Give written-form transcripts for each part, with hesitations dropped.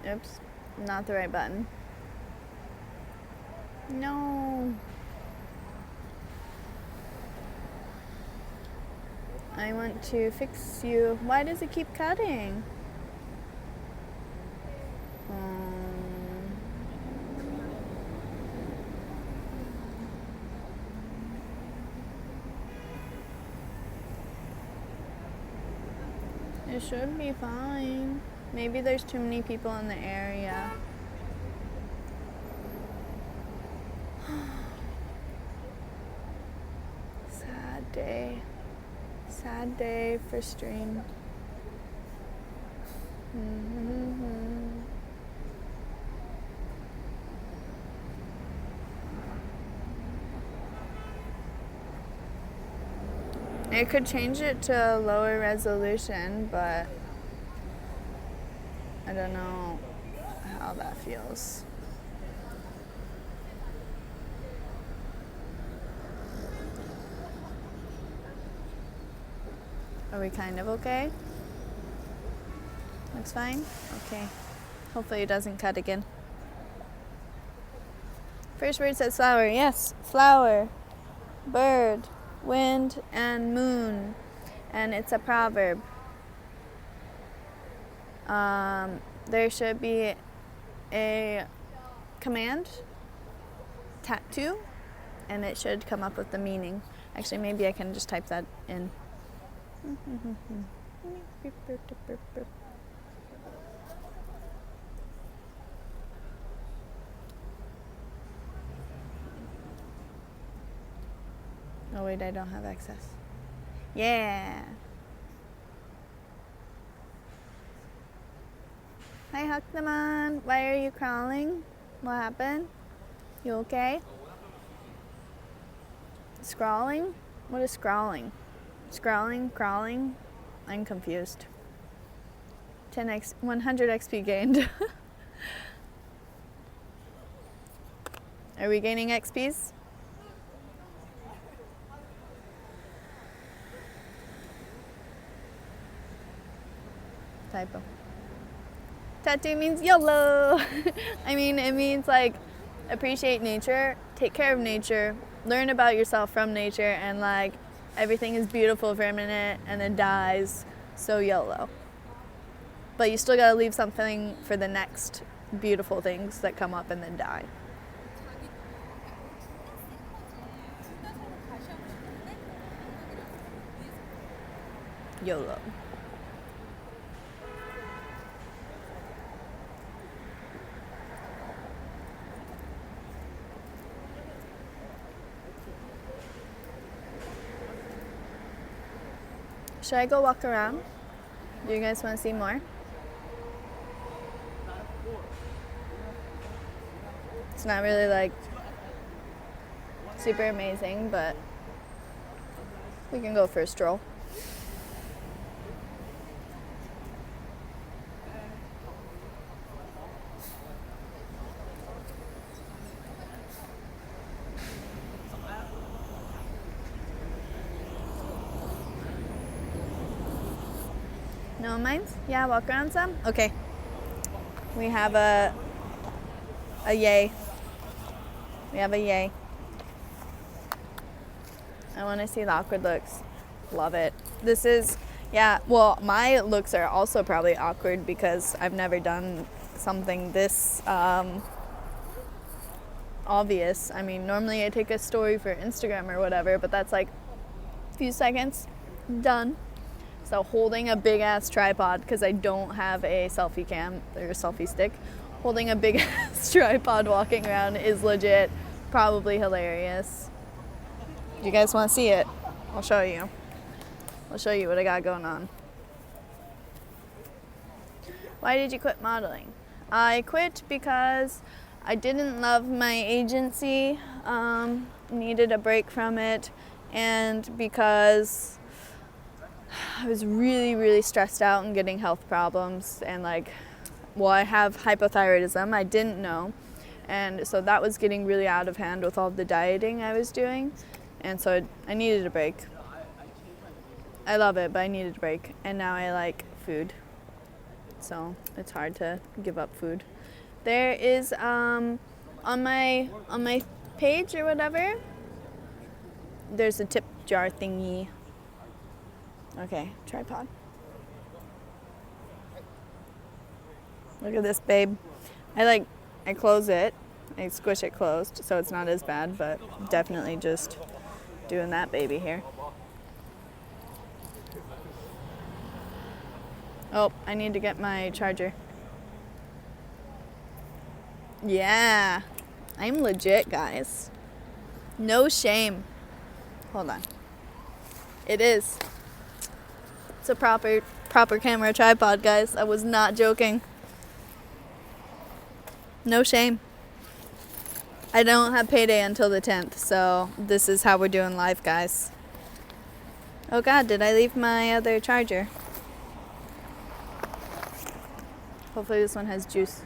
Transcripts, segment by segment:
Oops, not the right button. No. I want to fix you. Why does it keep cutting? It should be fine. Maybe there's too many people in the area. Sad day. Sad day for stream. I could change it to lower resolution, but I don't know how that feels. Are we kind of okay? Looks fine? Okay. Hopefully it doesn't cut again. First word says flower. Yes, flower, bird, wind, and moon. And it's a proverb. There should be a command, tattoo, and it should come up with the meaning. Actually, maybe I can just type that in. Oh wait, I don't have access. Yeah. Hi, Haknaman. Why are you crawling? What happened? You okay? Scrawling? What is scrawling? Scrawling? Crawling? I'm confused. 100 XP gained. Are we gaining XPs? Typo. Tattoo means YOLO. I mean, it means like appreciate nature, take care of nature, learn about yourself from nature, and like everything is beautiful for a minute and then dies, so YOLO. But you still gotta leave something for the next beautiful things that come up and then die. YOLO. Should I go walk around? Do you guys want to see more? It's not really like super amazing, but we can go for a stroll. No mines? Yeah, walk around some? Okay. We have a yay. We have a yay. I want to see the awkward looks. Love it. This is, yeah, well, my looks are also probably awkward because I've never done something this obvious. I mean, normally I take a story for Instagram or whatever, but that's like a few seconds, done. So holding a big ass tripod, because I don't have a selfie cam or a selfie stick, holding a big ass tripod walking around is legit probably hilarious. Do you guys want to see it? I'll show you. I'll show you what I got going on. Why did you quit modeling? I quit because I didn't love my agency, needed a break from it, and because I was really, really stressed out and getting health problems, and like, well, I have hypothyroidism, I didn't know, and so that was getting really out of hand with all the dieting I was doing, and so I needed a break. I love it, but I needed a break, and now I like food. so it's hard to give up food. There is on my page or whatever, there's a tip jar thingy. Okay, tripod. Look at this, babe. I close it. I squish it closed, so it's not as bad, but definitely just doing that baby here. Oh, I need to get my charger. Yeah, I'm legit, guys. No shame. Hold on. It is. It's a proper camera tripod, guys. I was not joking. No shame. I don't have payday until the 10th, so this is how we're doing live, guys. Oh God, did I leave my other charger? Hopefully this one has juice.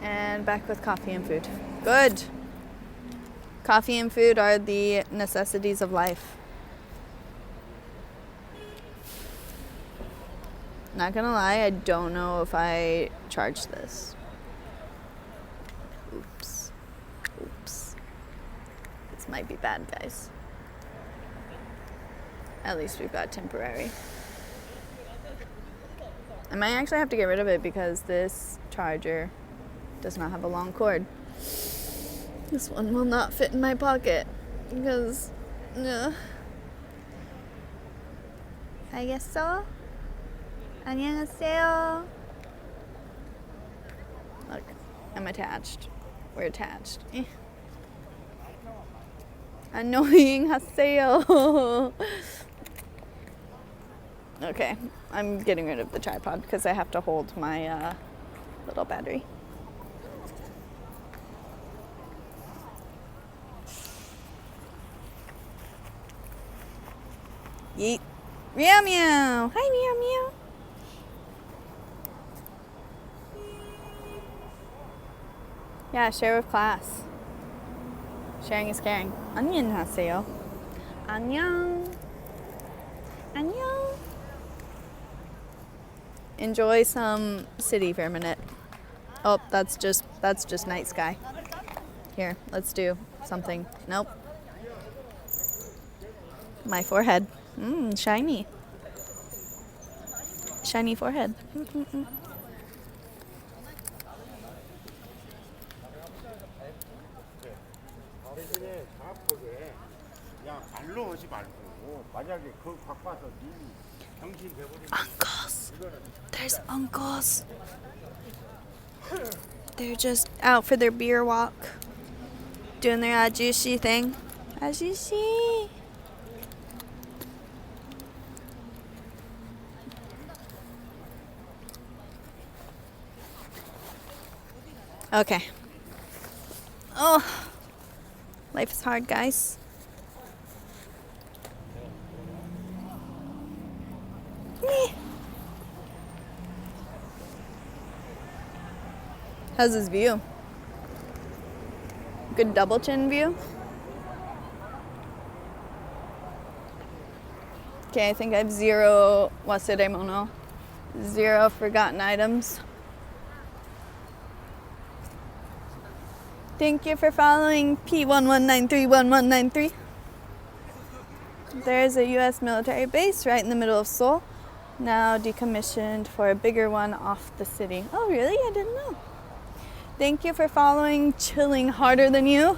And back with coffee and food. Good. Coffee and food are the necessities of life. Not gonna lie, I don't know if I charged this. Oops. This might be bad, guys. At least we've got temporary. I might actually have to get rid of it because this charger does not have a long cord. This one will not fit in my pocket because, I guess so. annyeonghaseyo. Look, I'm attached. We're attached. Annoying haseyo. Okay, I'm getting rid of the tripod because I have to hold my little battery. Yeet. Meow meow. Hi meow meow. Yeah, share with class. Sharing is caring. annyeonghaseyo. Annyeong. Annyeong. Enjoy some city for a minute. Oh, that's just night sky. Here, let's do something. Nope. My forehead. Shiny. Shiny forehead. Uncles. There's uncles. They're just out for their beer walk. Doing their ajushi thing. Ajushi. Okay. Oh, life is hard, guys. How's this view? Good double chin view? Okay, I think I have 0 waseremono. 0 forgotten items. Thank you for following P11931193. There's a U.S. military base right in the middle of Seoul, now decommissioned for a bigger one off the city. Oh, really? I didn't know. Thank you for following Chilling Harder Than You.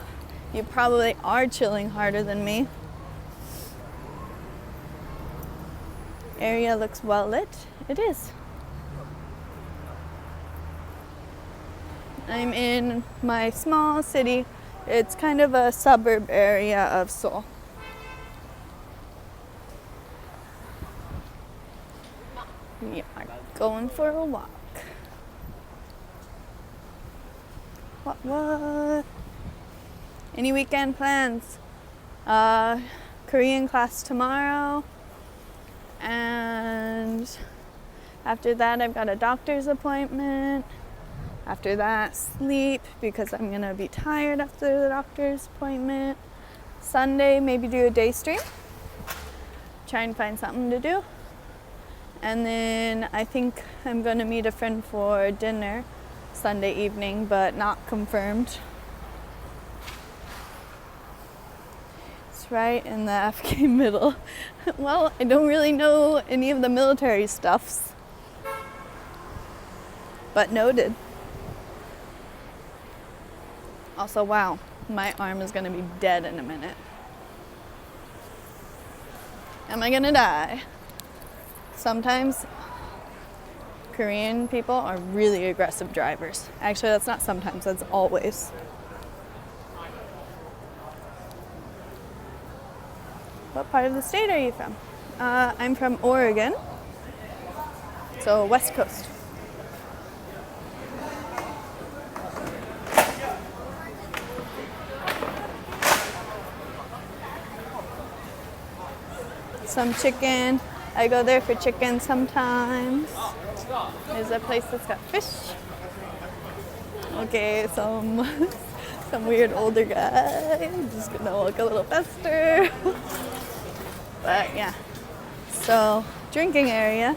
You probably are chilling harder than me. Area looks well lit. It is. I'm in my small city. It's kind of a suburb area of Seoul. We are going for a walk. What? Any weekend plans? Korean class tomorrow. And after that, I've got a doctor's appointment. After that, sleep because I'm going to be tired after the doctor's appointment. Sunday, maybe do a day stream. Try and find something to do. And then I think I'm going to meet a friend for dinner Sunday evening, but not confirmed. It's right in the FK middle. Well, I don't really know any of the military stuffs, but noted. Also, wow, my arm is going to be dead in a minute. Am I going to die? Sometimes Korean people are really aggressive drivers. Actually, that's not sometimes, that's always. What part of the state are you from? I'm from Oregon, so West Coast. Some chicken. I go there for chicken sometimes. There's a place that's got fish. Okay, some weird older guy. I'm just gonna walk a little faster. But yeah, so drinking area,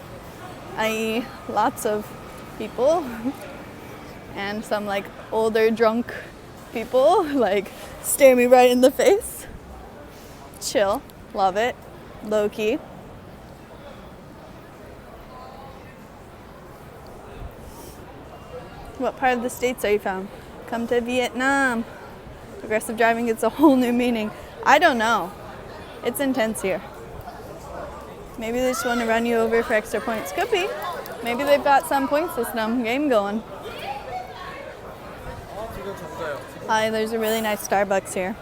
i.e. lots of people and some like older drunk people like stare me right in the face. Chill, love it, low key. What part of the States are you from? Come to Vietnam. Aggressive driving gets a whole new meaning. I don't know. It's intense here. Maybe they just want to run you over for extra points. Could be. Maybe they've got some point system game going. Hi, there's a really nice Starbucks here.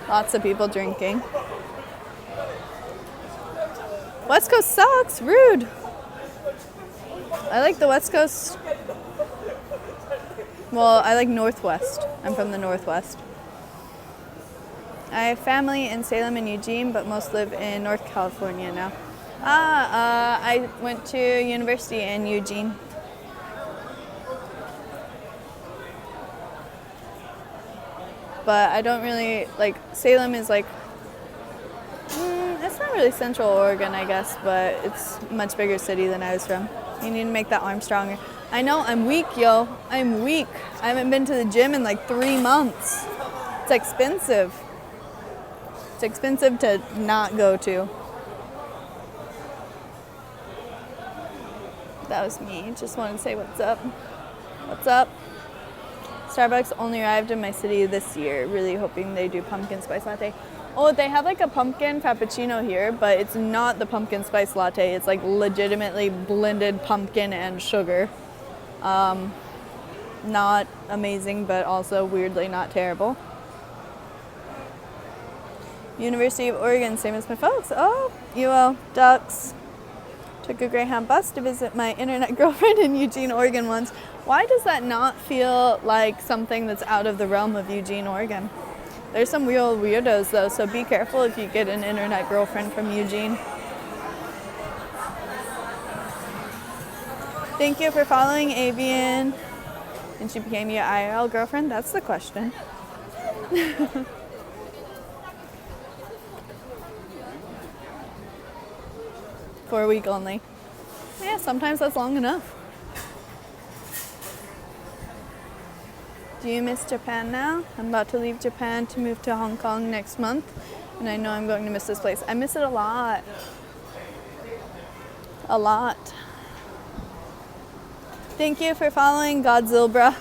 Lots of people drinking. West Coast sucks. Rude. I like the West Coast. Well, I like Northwest. I'm from the Northwest. I have family in Salem and Eugene, but most live in North California now. I went to university in Eugene. But I don't really, like, Salem is like, it's not really Central Oregon, I guess, but it's a much bigger city than I was from. You need to make that arm stronger. I know, I'm weak, yo. I'm weak. I haven't been to the gym in like 3 months. It's expensive. It's expensive to not go to. That was me. Just wanted to say what's up. What's up? Starbucks only arrived in my city this year. Really hoping they do pumpkin spice latte. Oh, they have like a pumpkin frappuccino here, but it's not the pumpkin spice latte. It's like legitimately blended pumpkin and sugar. Not amazing, but also weirdly not terrible. University of Oregon, same as my folks. Oh, UL Ducks. Took a Greyhound bus to visit my internet girlfriend in Eugene, Oregon once. Why does that not feel like something that's out of the realm of Eugene, Oregon? There's some real weirdos though, so be careful if you get an internet girlfriend from Eugene. Thank you for following Avian. And she became your IRL girlfriend? That's the question. For a week only. Yeah, sometimes that's long enough. Do you miss Japan now? I'm about to leave Japan to move to Hong Kong next month, and I know I'm going to miss this place. I miss it a lot. A lot. Thank you for following Godzilla.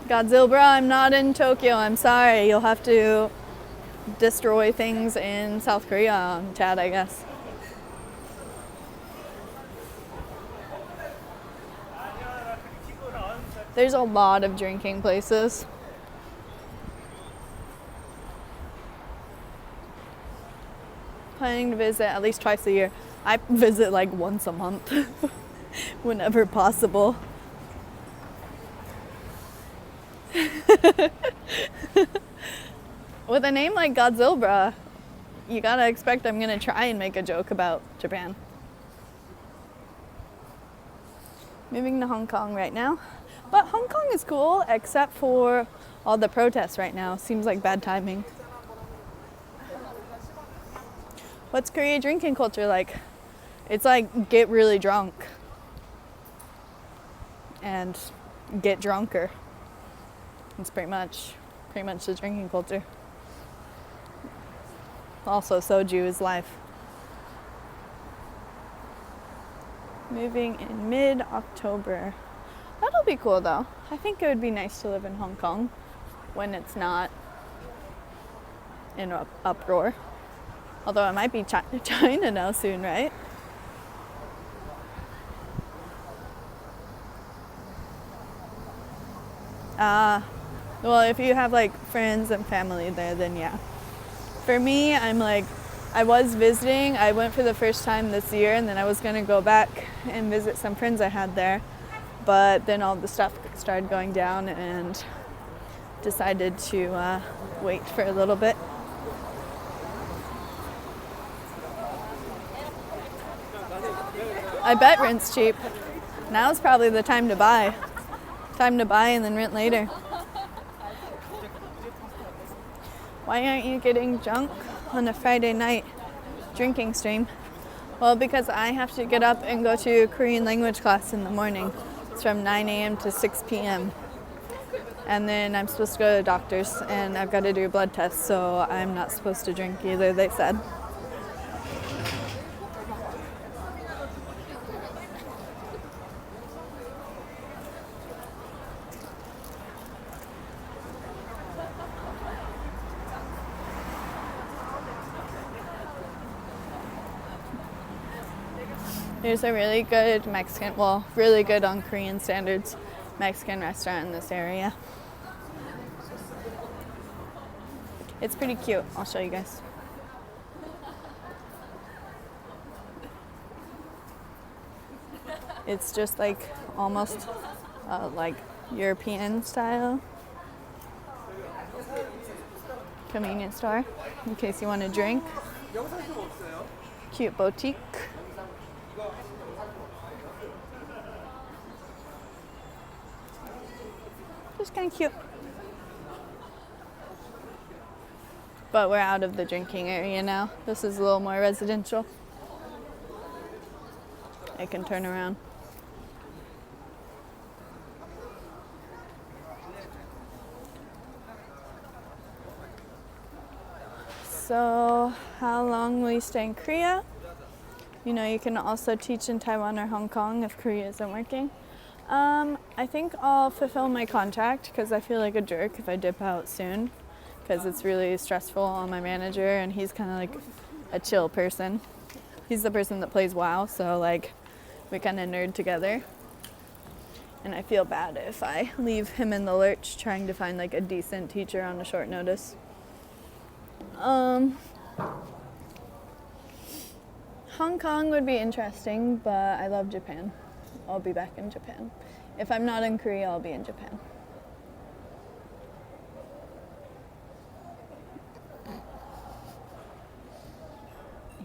Godzilla, I'm not in Tokyo. I'm sorry. You'll have to destroy things in South Korea, Chad, I guess. There's a lot of drinking places. Planning to visit at least twice a year. I visit like once a month, whenever possible. With a name like Godzilla, you gotta expect I'm gonna try and make a joke about Japan. Moving to Hong Kong right now. But Hong Kong is cool, except for all the protests right now. Seems like bad timing. What's Korea drinking culture like? It's like get really drunk and get drunker. It's pretty much the drinking culture. Also, soju is life. Moving in mid-October. That'll be cool though. I think it would be nice to live in Hong Kong when it's not in an uproar. Although it might be China now soon, right? Well, if you have like friends and family there, then yeah. For me, I was visiting. I went for the first time this year, and then I was going to go back and visit some friends I had there. But then all the stuff started going down and decided to wait for a little bit. I bet rent's cheap. Now's probably the time to buy. Time to buy and then rent later. Why aren't you getting drunk on a Friday night drinking stream? Well, because I have to get up and go to Korean language class in the morning. It's from 9 a.m. to 6 p.m. And then I'm supposed to go to the doctor's and I've got to do a blood test, so I'm not supposed to drink either, they said. There's a really good really good on Korean standards Mexican restaurant in this area. It's pretty cute. I'll show you guys. It's just like almost like European style convenience store in case you want to drink. Cute boutique. Just kind of cute. But we're out of the drinking area now. This is a little more residential. I can turn around. So, how long will you stay in Korea? You know, you can also teach in Taiwan or Hong Kong if Korea isn't working. I think I'll fulfill my contract because I feel like a jerk if I dip out soon because it's really stressful on my manager and he's kind of like a chill person. He's the person that plays WoW, so like we kind of nerd together. And I feel bad if I leave him in the lurch trying to find like a decent teacher on a short notice. Hong Kong would be interesting, but I love Japan. I'll be back in Japan. If I'm not in Korea, I'll be in Japan.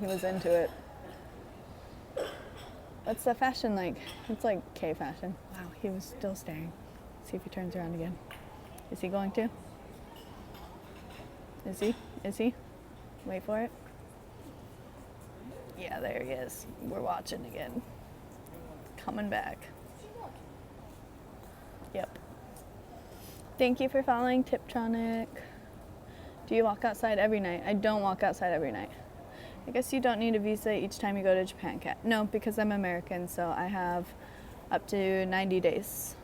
He was into it. What's the fashion like? It's like K fashion. Wow, he was still staring. See if he turns around again. Is he going to? Is he? Is he? Wait for it. Yeah, there he is. We're watching again. Coming back. Yep. Thank you for following Tiptronic. Do you walk outside every night? I don't walk outside every night. I guess you don't need a visa each time you go to Japan, Cat. No, because I'm American, so I have up to 90 days.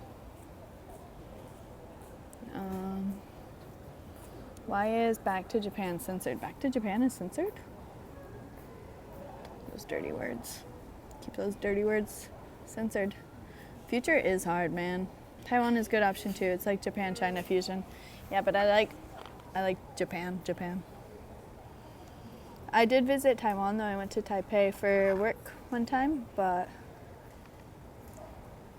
Why is Back to Japan censored? Back to Japan is censored? Those dirty words. Keep those dirty words censored. Future is hard, man. Taiwan is a good option too. It's like Japan-China fusion. Yeah, but I like Japan. I did visit Taiwan though. I went to Taipei for work one time, but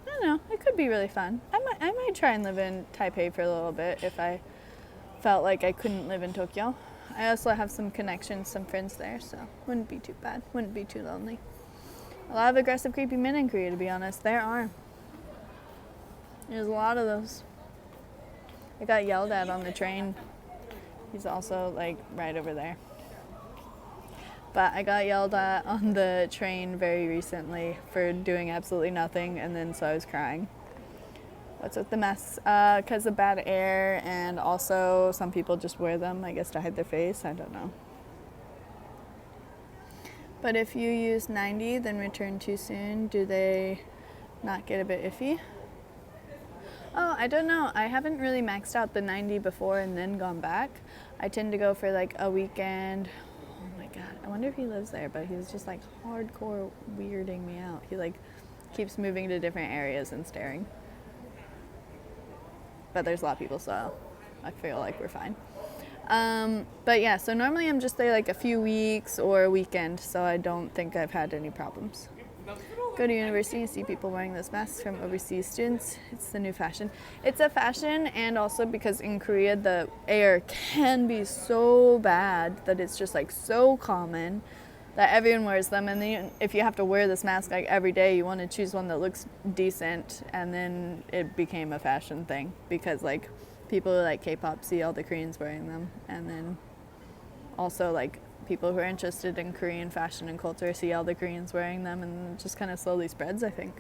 I don't know. It could be really fun. I might try and live in Taipei for a little bit if I felt like I couldn't live in Tokyo. I also have some connections, some friends there, so wouldn't be too bad. Wouldn't be too lonely. A lot of aggressive, creepy men in Korea, to be honest. There are. There's a lot of those. I got yelled at on the train. He's also like right over there. But I got yelled at on the train very recently for doing absolutely nothing, and then so I was crying. What's with the masks? Because of bad air, and also some people just wear them, I guess, to hide their face. I don't know. But if you use 90, then return too soon, do they not get a bit iffy? Oh, I don't know. I haven't really maxed out the 90 before and then gone back. I tend to go for like a weekend. Oh my God, I wonder if he lives there, but he's just like hardcore weirding me out. He like keeps moving to different areas and staring. But there's a lot of people, so I feel like we're fine. But yeah, so normally I'm just there like a few weeks or a weekend, so I don't think I've had any problems. Go to university and see people wearing those masks from overseas students. It's the new fashion. It's a fashion, and also because in Korea the air can be so bad that it's just like so common that everyone wears them. And then if you have to wear this mask like every day, you want to choose one that looks decent. And then it became a fashion thing because like people who like K-pop see all the Koreans wearing them, and then also like people who are interested in Korean fashion and culture see all the Koreans wearing them, and it just kind of slowly spreads, I think.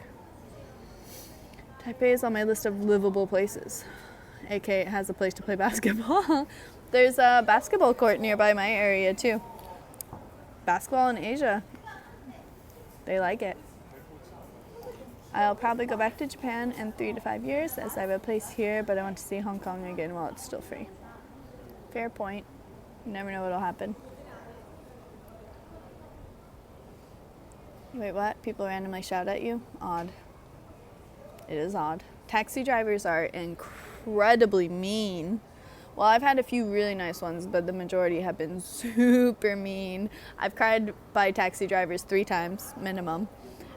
Taipei is on my list of livable places. AK it has a place to play basketball. There's a basketball court nearby my area too. Basketball in Asia. They like it. I'll probably go back to Japan in 3 to 5 years as I have a place here, but I want to see Hong Kong again while it's still free. Fair point. You never know what'll happen. Wait, what? People randomly shout at you? Odd. It is odd. Taxi drivers are incredibly mean. Well, I've had a few really nice ones, but the majority have been super mean. I've cried by taxi drivers 3 times, minimum,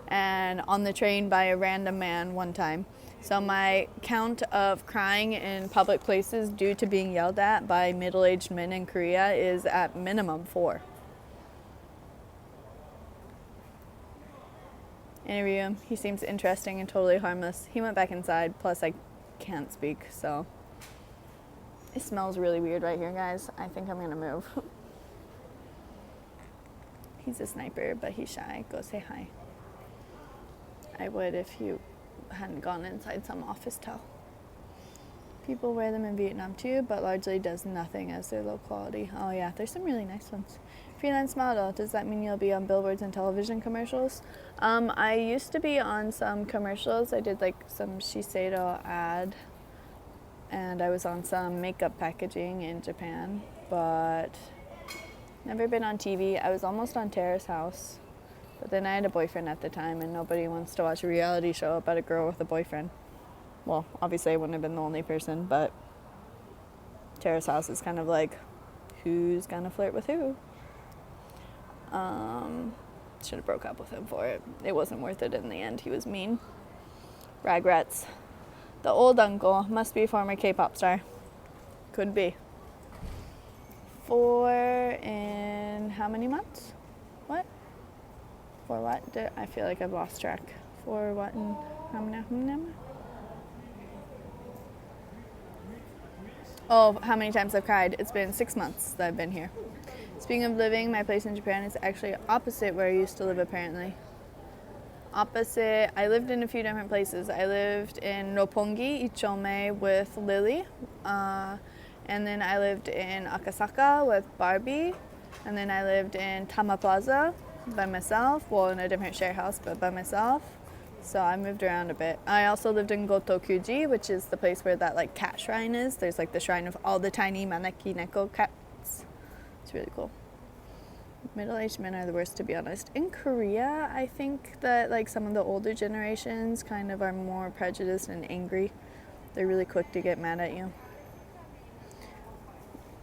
and on the train by a random man 1 time. So my count of crying in public places due to being yelled at by middle-aged men in Korea is at minimum 4. Interview him. He seems interesting and totally harmless. He went back inside, plus I can't speak, so. It smells really weird right here, guys. I think I'm gonna move. He's a sniper, but he's shy. Go say hi. I would if you hadn't gone inside some office towel. People wear them in Vietnam too, but largely does nothing as they're low quality. Oh yeah, there's some really nice ones. Freelance model, does that mean you'll be on billboards and television commercials? I used to be on some commercials. I did like some Shiseido ad, and I was on some makeup packaging in Japan, but never been on TV. I was almost on Terrace House, but then I had a boyfriend at the time, and nobody wants to watch a reality show about a girl with a boyfriend. Well, obviously I wouldn't have been the only person, but Terrace House is kind of like, who's gonna flirt with who? Should have broke up with him for it. It wasn't worth it in the end. He was mean. Regrets. The old uncle must be a former K-pop star. Could be. 4 in how many months? What? 4 what? I feel like I've lost track. 4 what in how many? Oh, how many times I've cried. It's been 6 months that I've been here. Speaking of living, my place in Japan is actually opposite where I used to live, apparently. Opposite, I lived in a few different places. I lived in Roppongi, Ichome with Lily. And then I lived in Akasaka with Barbie. And then I lived in Tama Plaza by myself. Well, in a different share house, but by myself. So I moved around a bit. I also lived in Gotokuji, which is the place where that like cat shrine is. There's like the shrine of all the tiny maneki neko cats. It's really cool. Middle-aged men are the worst, to be honest. In Korea, I think that like some of the older generations kind of are more prejudiced and angry. They're really quick to get mad at you.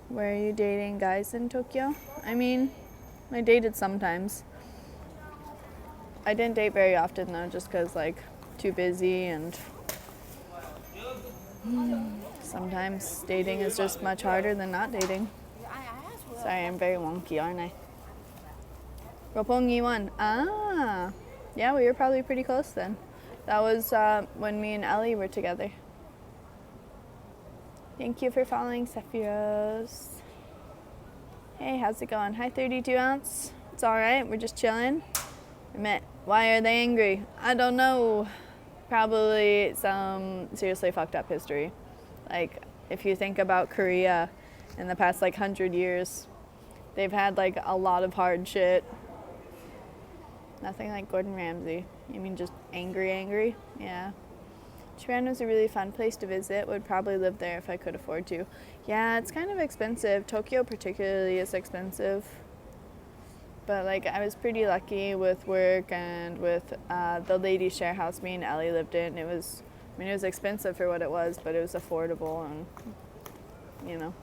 Where are you dating guys in Tokyo? I mean, I dated sometimes. I didn't date very often though, just because like too busy, and sometimes dating is just much harder than not dating. Sorry, I'm very wonky, aren't I? Roppongi 1. Ah, yeah, we were probably pretty close then. That was when me and Ellie were together. Thank you for following, Sephiros. Hey, how's it going? Hi, 32 ounce. It's alright, we're just chilling. Why are they angry? I don't know. Probably some seriously fucked up history. Like, if you think about Korea in the past, like, 100 years, they've had, like, a lot of hard shit. Nothing like Gordon Ramsay. You mean just angry? Yeah. Japan was a really fun place to visit. Would probably live there if I could afford to. Yeah, it's kind of expensive. Tokyo particularly is expensive. But, like, I was pretty lucky with work and with the ladies' share house me and Ellie lived in. It was expensive for what it was, but it was affordable and, you know.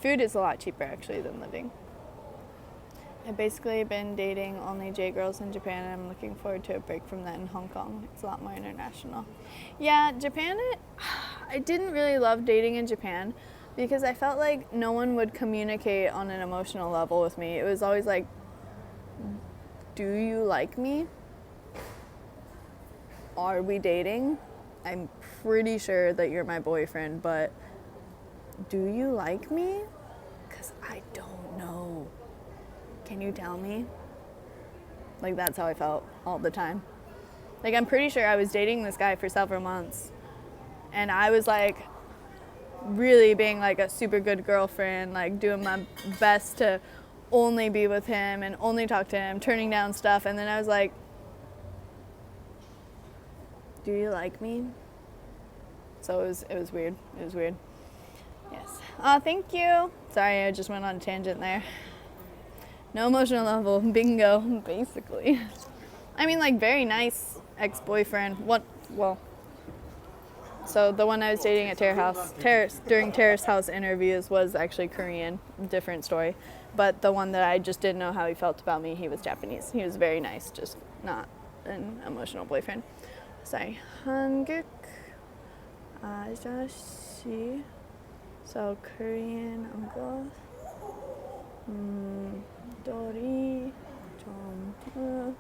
Food is a lot cheaper, actually, than living. I've basically been dating only J-girls in Japan, and I'm looking forward to a break from that in Hong Kong. It's a lot more international. Yeah, Japan, I didn't really love dating in Japan, because I felt like no one would communicate on an emotional level with me. It was always like, do you like me? Are we dating? I'm pretty sure that you're my boyfriend, but do you like me? Because I don't know. Can you tell me? Like, that's how I felt all the time. Like, I'm pretty sure I was dating this guy for several months, and I was like, really being like a super good girlfriend, like doing my best to only be with him and only talk to him, turning down stuff, and then I was like, do you like me? So it was weird. It was weird. Yes. Thank you. Sorry, I just went on a tangent there. No emotional level, bingo, basically. I mean, like, very nice ex-boyfriend. So the one I was dating at during Terrace House interviews was actually Korean, different story. But the one that I just didn't know how he felt about me, he was Japanese. He was very nice, just not an emotional boyfriend. Sorry. 한국 아저씨. So Korean uncle. 도리 좀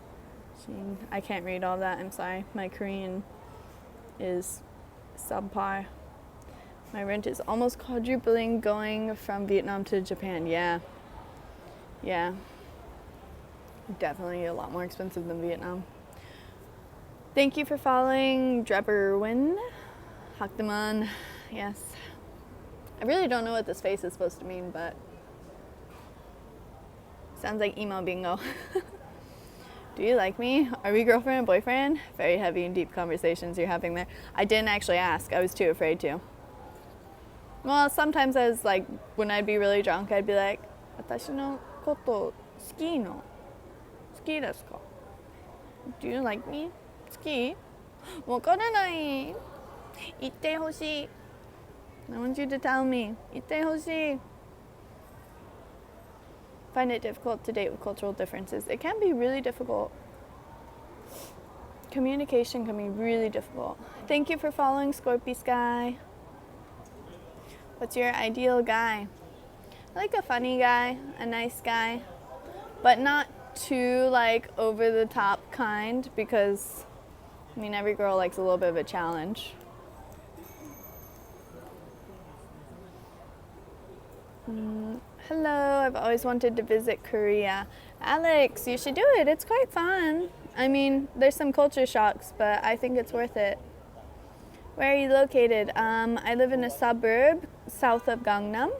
I can't read all that, I'm sorry. My Korean is subpar. My rent is almost quadrupling going from Vietnam to Japan. Yeah. Definitely a lot more expensive than Vietnam. Thank you for following Dreberwin. Hakdaman. Yes. I really don't know what this face is supposed to mean, but sounds like emo bingo. Do you like me? Are we girlfriend and boyfriend? Very heavy and deep conversations you're having there. I didn't actually ask. I was too afraid to. Well, sometimes I was like, when I'd be really drunk, I'd be like, 私のこと好きの? 好きですか? Do you like me? 好き? わからない. 言ってほしい. I want you to tell me. 言ってほしい. Find it difficult to date with cultural differences. It can be really difficult. Communication can be really difficult. Thank you for following Scorpy Sky. What's your ideal guy? I like a funny guy, a nice guy, but not too like over the top kind, because I mean every girl likes a little bit of a challenge. Hello, I've always wanted to visit Korea. Alex, you should do it. It's quite fun. I mean, there's some culture shocks, but I think it's worth it. Where are you located? I live in a suburb south of Gangnam.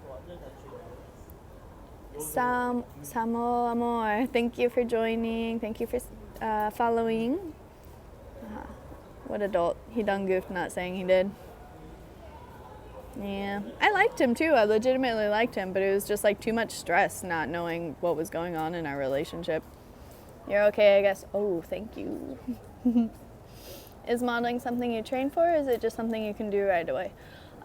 Samo Amor, thank you for joining. Thank you for following. What adult? He done goofed not saying he did. Yeah, I liked him too. I legitimately liked him, but it was just like too much stress not knowing what was going on in our relationship. You're okay, I guess. Oh, thank you. Is modeling something you train for, or is it just something you can do right away?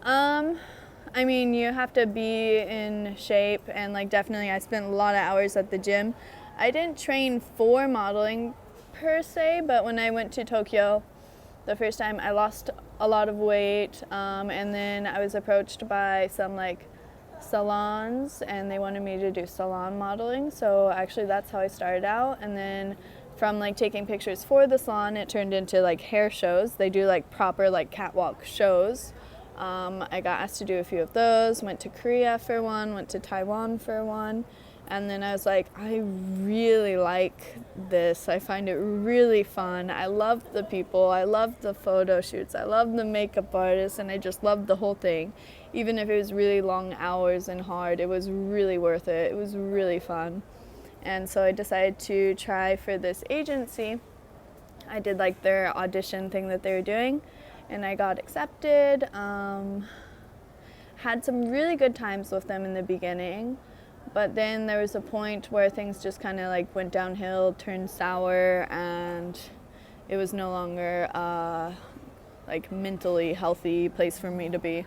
I mean, you have to be in shape, and like definitely I spent a lot of hours at the gym. I didn't train for modeling per se, but when I went to Tokyo the first time, I lost a lot of weight, and then I was approached by some like salons, and they wanted me to do salon modeling. So actually that's how I started out, and then from like taking pictures for the salon, it turned into like hair shows. They do like proper like catwalk shows, I got asked to do a few of those, went to Korea for one, went to Taiwan for one, and then I was like, I really like this. I find it really fun. I love the people. I love the photo shoots. I love the makeup artists, and I just loved the whole thing. Even if it was really long hours and hard, it was really worth it. It was really fun. And so I decided to try for this agency. I did like their audition thing that they were doing, and I got accepted. Had some really good times with them in the beginning. But then there was a point where things just kind of like went downhill, turned sour, and it was no longer like mentally healthy place for me to be.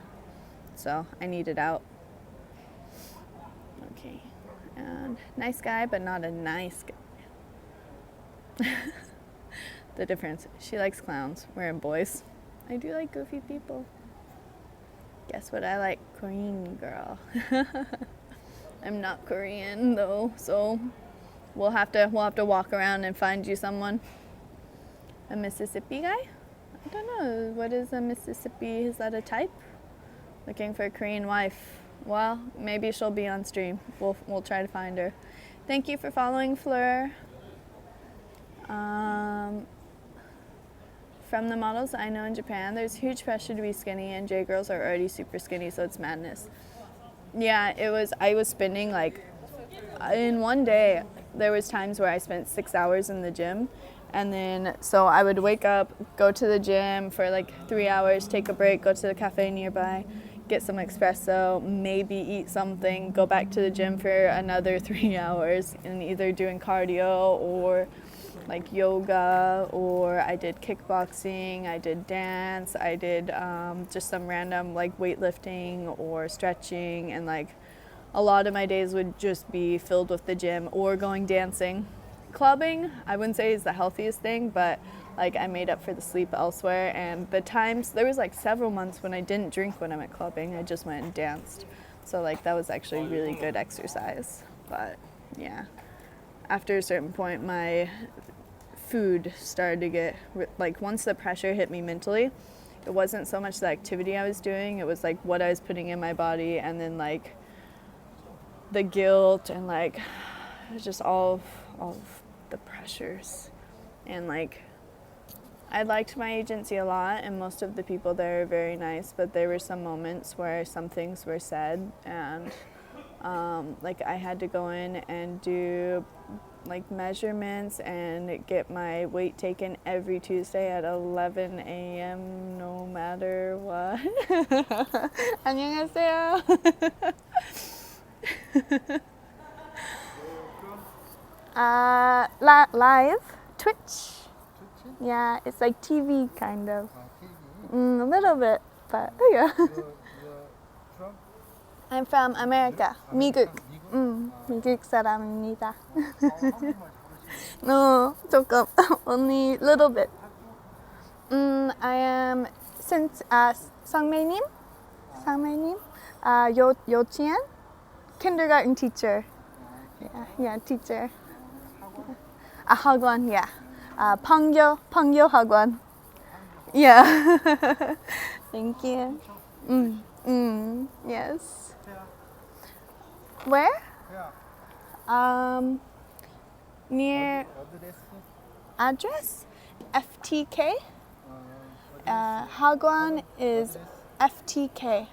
So I needed out. Okay, and nice guy, but not a nice guy. The difference. She likes clowns. We're in boys. I do like goofy people. Guess what I like? Korean girl. I'm not Korean though, so we'll have to walk around and find you someone. A Mississippi guy? I don't know. What is a Mississippi? Is that a type? Looking for a Korean wife. Well, maybe she'll be on stream. We'll try to find her. Thank you for following, Fleur. From the models I know in Japan, there's huge pressure to be skinny, and J girls are already super skinny, so it's madness. Yeah, I was spending like, in one day, there was times where I spent 6 hours in the gym. And then, so I would wake up, go to the gym for like 3 hours, take a break, go to the cafe nearby, get some espresso, maybe eat something, go back to the gym for another 3 hours, and either doing cardio or like yoga, or I did kickboxing, I did dance, I did just some random like weightlifting or stretching, and like a lot of my days would just be filled with the gym or going dancing. Clubbing, I wouldn't say is the healthiest thing, but like I made up for the sleep elsewhere, and the times, there was like several months when I didn't drink when I went clubbing, I just went and danced. So like that was actually really good exercise. But yeah, after a certain point, my food started to get, like once the pressure hit me mentally, it wasn't so much the activity I was doing, it was like what I was putting in my body, and then like the guilt and like just all of the pressures. And like I liked my agency a lot, and most of the people there are very nice, but there were some moments where some things were said, and like I had to go in and do like measurements and get my weight taken every Tuesday at 11 a.m. no matter what. 안녕하세요. Live Twitch. Yeah, it's like TV kind of. A little bit, but yeah. I'm from America, 미국. 미국 사람입니다. No, 조금, only little bit. I am since 상매님,幼稚園, kindergarten teacher. Yeah, teacher. 학원, yeah. Pangyo 학원. Yeah. Thank you. Yes. Where? Near address? FTK? Hagwon is FTK.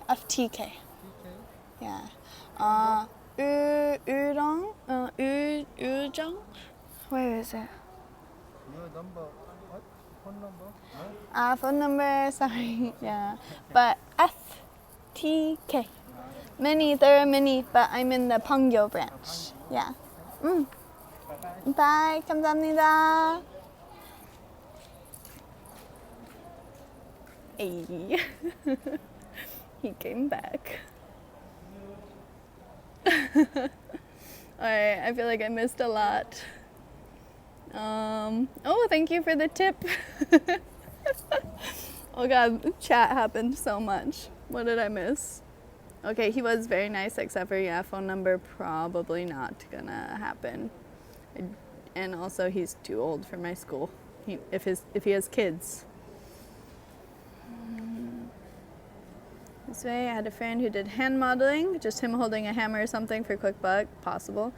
FTK. Yeah. Urong? Where is it? Your number, what? Phone number? Phone number, sorry. Yeah. But FTK. There are many, but I'm in the Pangyo branch. Yeah. Bye. 감사합니다. Hey. He came back. Alright, I feel like I missed a lot. Oh, thank you for the tip. Oh god, chat happened so much. What did I miss? Okay, he was very nice, except for, yeah, phone number probably not gonna happen. And also, he's too old for my school. If he has kids. This way, I had a friend who did hand modeling, just him holding a hammer or something for a quick buck, possible.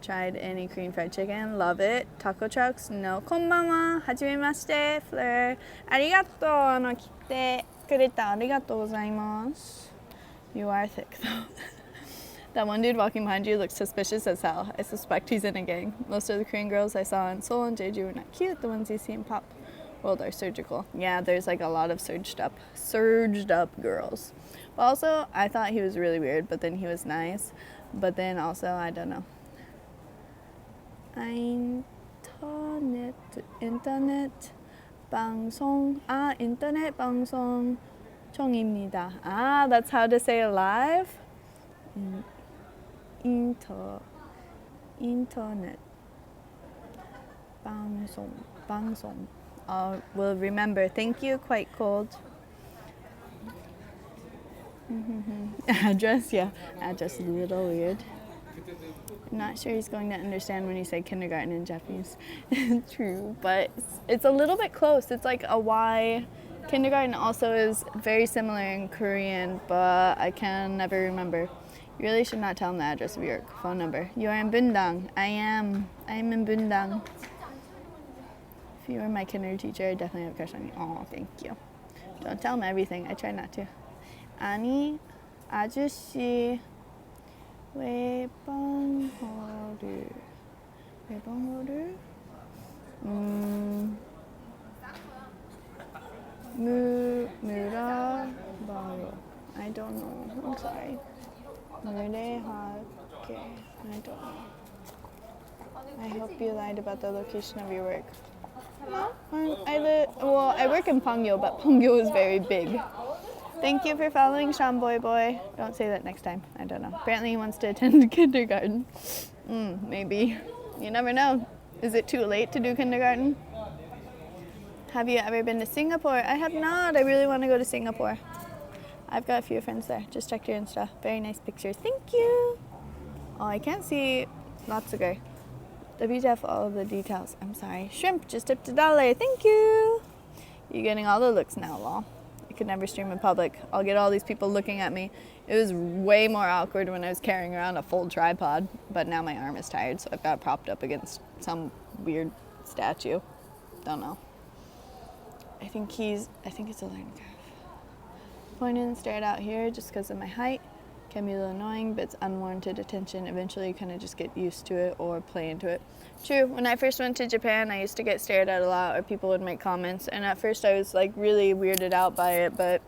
Tried any Korean fried chicken, love it. Taco trucks, no. Konbanwa, hajimemashite, Fleur. Arigato, kite kureta, arigatou gozaimasu. You are thick, though. That one dude walking behind you looks suspicious as hell. I suspect he's in a gang. Most of the Korean girls I saw in Seoul and Jeju were not cute. The ones you see in pop world are surgical. Yeah, there's like a lot of surged up girls. But also, I thought he was really weird, but then he was nice. But then also, I don't know. 인터넷 방송. 인터넷 방송 중입니다. That's how to say live. 인터넷 방송. We'll remember. Thank you. Quite cold. Address, yeah. Address is a little weird. I'm not sure he's going to understand when you say kindergarten in Japanese. True, but it's a little bit close. It's like a Y. Kindergarten also is very similar in Korean, but I can never remember. You really should not tell him the address of your phone number. You are in Bundang. I am in Bundang. If you were my kinder teacher, I definitely have a crush on you. Oh, thank you. Don't tell him everything. I try not to. 아니, 아저씨 외방허를 물어봐요. I don't know. I'm sorry. 물어볼게. I don't know. I hope you lied about the location of your work. I work in Pangyo, but Pangyo is very big. Thank you for following Sean Boy Boy. Don't say that next time. I don't know. Apparently he wants to attend kindergarten. Maybe. You never know. Is it too late to do kindergarten? Have you ever been to Singapore? I have not. I really want to go to Singapore. I've got a few friends there. Just checked your Insta. Very nice pictures. Thank you. Oh, I can't see lots of gray. WTF all of the details. I'm sorry. Shrimp just tipped $1. Thank you. You're getting all the looks now, lol. I could never stream in public. I'll get all these people looking at me. It was way more awkward when I was carrying around a full tripod, but now my arm is tired, so I've got it propped up against some weird statue. Don't know. I think it's a learning curve. Point and stare out here just because of my height. Can be a little annoying, but it's unwarranted attention. Eventually you kind of just get used to it or play into it. True, when I first went to Japan, I used to get stared at a lot, or people would make comments, and at first I was like really weirded out by it, but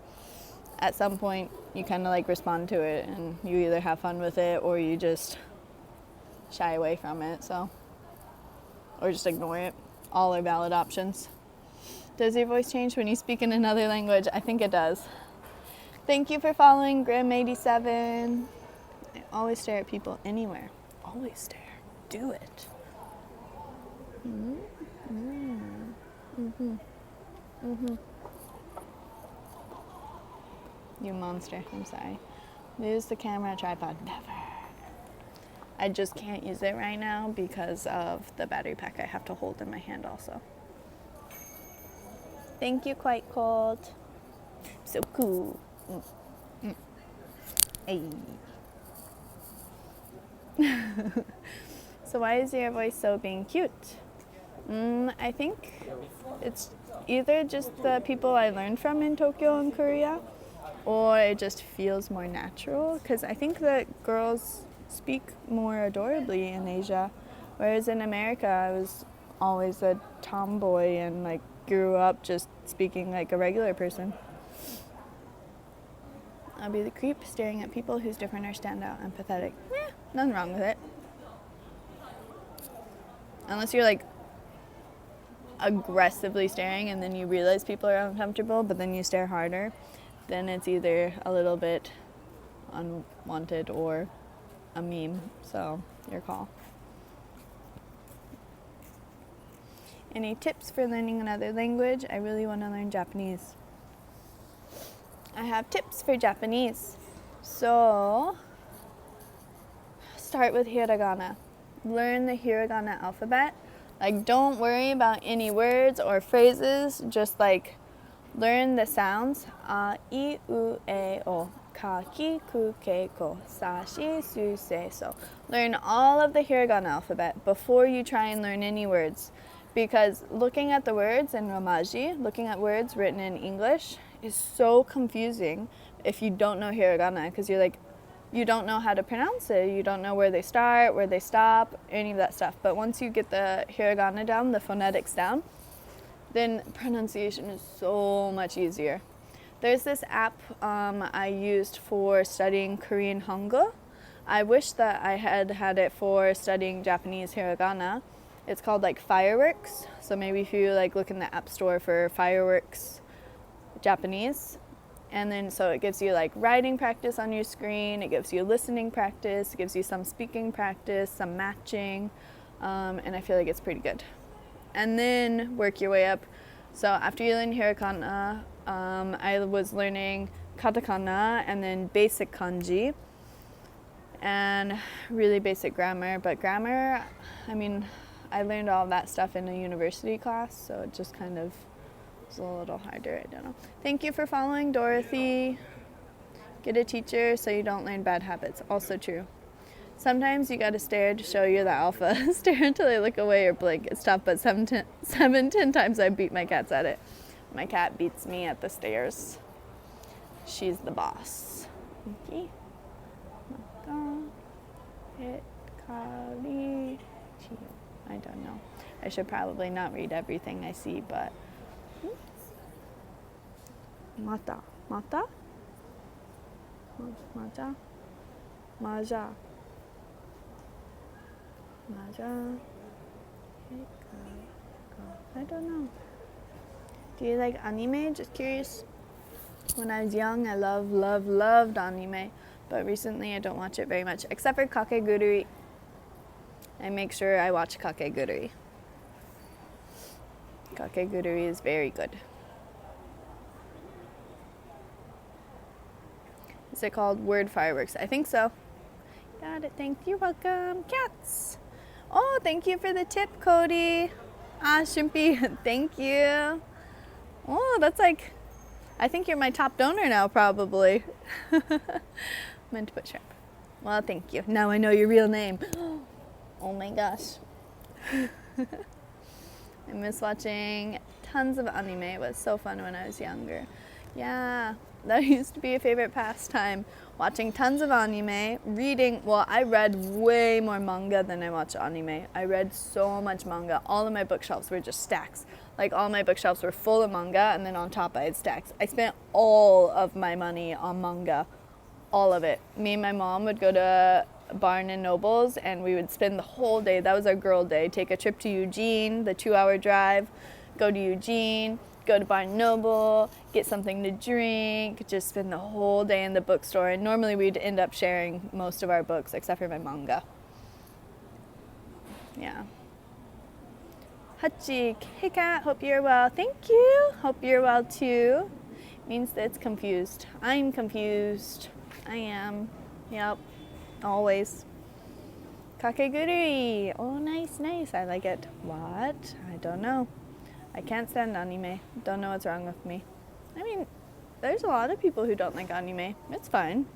at some point you kind of like respond to it, and you either have fun with it or you just shy away from it, or just ignore it. All are valid options. Does your voice change when you speak in another language? I think it does. Thank you for following Grim87. I always stare at people anywhere. Always stare. Do it. You monster. I'm sorry. Lose the camera tripod. Never. I just can't use it right now because of the battery pack I have to hold in my hand also. Thank you, Quite Cold. So cool. Hey. So why is your voice so being cute? I think it's either just the people I learned from in Tokyo and Korea, or it just feels more natural, because I think that girls speak more adorably in Asia, whereas in America I was always a tomboy and like grew up just speaking like a regular person. I'll be the creep staring at people who's different or stand out. I'm pathetic. Nothing wrong with it. Unless you're like aggressively staring and then you realize people are uncomfortable, but then you stare harder, then it's either a little bit unwanted or a meme. So, your call. Any tips for learning another language? I really want to learn Japanese. I have tips for Japanese. So, start with hiragana. Learn the hiragana alphabet. Like, don't worry about any words or phrases. Just like learn the sounds. A, I, U, E, O. Ka, ki, ku, ke, ko. Sa, shi, su, se, so. Learn all of the hiragana alphabet before you try and learn any words. Because looking at the words in Romaji, looking at words written in English, is so confusing if you don't know hiragana. Because you're like, you don't know how to pronounce it. You don't know where they start, where they stop, any of that stuff. But once you get the hiragana down, the phonetics down, then pronunciation is so much easier. There's this app I used for studying Korean Hangul. I wish that I had had it for studying Japanese hiragana. It's called like Fireworks. So maybe if you like look in the app store for Fireworks Japanese, and then so it gives you like writing practice on your screen, it gives you listening practice, it gives you some speaking practice, some matching, and I feel like it's pretty good. And then work your way up. So after you learn hiragana, I was learning katakana and then basic kanji and really basic grammar. But grammar, I mean, I learned all that stuff in a university class, so it just kind of was a little harder. I don't know. Thank you for following, Dorothy. Get a teacher so you don't learn bad habits. Also true. Sometimes you gotta stare to show you're the alpha. Stare until they look away or blink. It's tough, but 10 times I beat my cats at it. My cat beats me at the stairs. She's the boss. Okay. I don't know. I should probably not read everything I see, but Mata. Mata? Maja? Maja. Maja. I don't know. Do you like anime? Just curious. When I was young, I loved anime. But recently, I don't watch it very much. Except for Kakegurui. I make sure I watch Kakegurui. Kakegurui is very good. Is it called Word Fireworks? I think so. Got it. Thank you. Welcome. Cats. Oh, thank you for the tip, Cody. Ah, Shrimpy. Thank you. Oh, that's like, I think you're my top donor now, probably. Meant to put shrimp. Well, thank you. Now I know your real name. Oh my gosh. I miss watching tons of anime. It was so fun when I was younger. Yeah, that used to be a favorite pastime. Watching tons of anime, reading. Well, I read way more manga than I watched anime. I read so much manga. All of my bookshelves were just stacks. Like all my bookshelves were full of manga, and then on top I had stacks. I spent all of my money on manga. All of it. Me and my mom would go to Barnes and Nobles and we would spend the whole day. That was our girl day. Take a trip to Eugene, the 2-hour drive, go to Eugene, go to Barnes and Noble, get something to drink, just spend the whole day in the bookstore. And normally we'd end up sharing most of our books except for my manga. Yeah. Hachi, hey cat, hope you're well. Thank you. Hope you're well too. Means that it's confused. I'm confused. I am. Yep. Always. Kakegurui. Oh, nice, nice. I like it. What? I don't know. I can't stand anime. Don't know what's wrong with me. I mean, there's a lot of people who don't like anime. It's fine.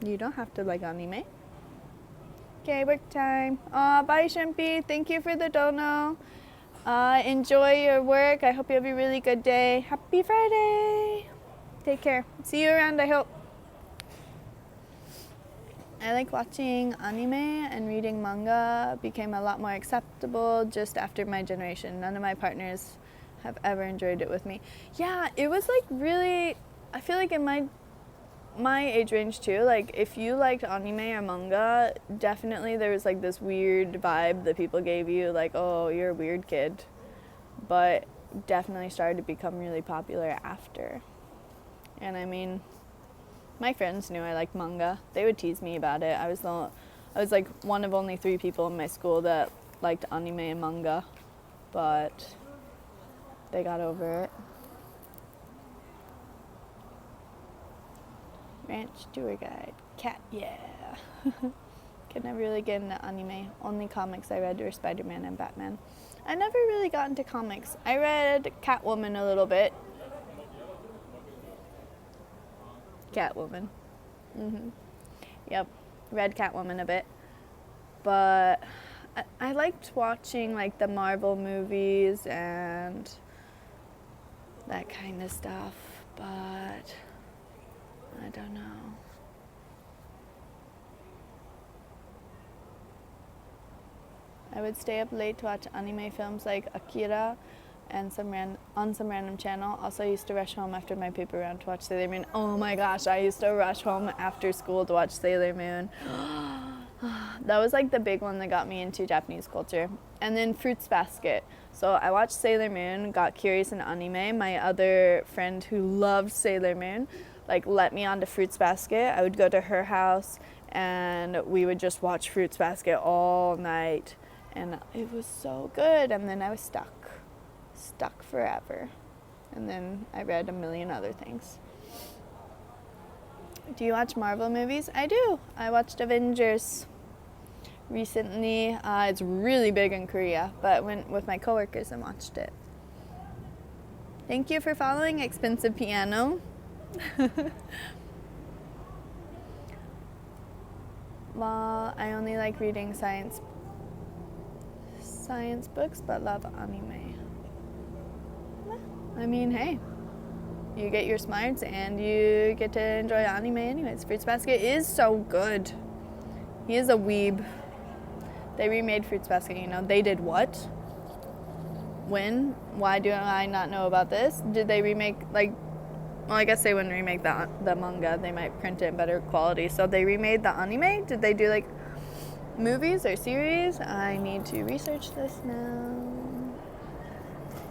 You don't have to like anime. Okay, work time. Bye, Shrimpy. Thank you for the dono. Enjoy your work. I hope you have a really good day. Happy Friday. Take care. See you around, I hope. I like watching anime and reading manga became a lot more acceptable just after my generation. None of my partners have ever enjoyed it with me. Yeah, it was like really, I feel like in my age range too, like if you liked anime or manga, definitely there was like this weird vibe that people gave you, like, oh, you're a weird kid. But definitely started to become really popular after. And I mean, my friends knew I liked manga. They would tease me about it. I was like one of only 3 people in my school that liked anime and manga, but they got over it. Ranch tour guide. Cat, yeah. Could never really get into anime. Only comics I read were Spider-Man and Batman. I never really got into comics. I read Catwoman a little bit, Catwoman. Yep, read Catwoman a bit. But I liked watching like the Marvel movies and that kind of stuff, but I don't know. I would stay up late to watch anime films like Akira and on some random channel. Also, I used to rush home after my paper round to watch Sailor Moon. Oh my gosh, I used to rush home after school to watch Sailor Moon. That was like the big one that got me into Japanese culture. And then Fruits Basket. So I watched Sailor Moon, got curious in anime. My other friend who loved Sailor Moon like let me onto Fruits Basket. I would go to her house and we would just watch Fruits Basket all night. And it was so good. And then I was stuck forever. And then I read a million other things. Do you watch Marvel movies? I do. I watched Avengers recently. It's really big in Korea, but went with my coworkers and watched it. Thank you for following Expensive Piano. Well, I only like reading science books, but love anime. I mean, hey, you get your smarts and you get to enjoy anime anyways. Fruits Basket is so good. He is a weeb. They remade Fruits Basket, you know. They did what? When? Why do I not know about this? Did they remake, like, well, I guess they wouldn't remake the manga. They might print it in better quality. So they remade the anime? Did they do, like, movies or series? I need to research this now.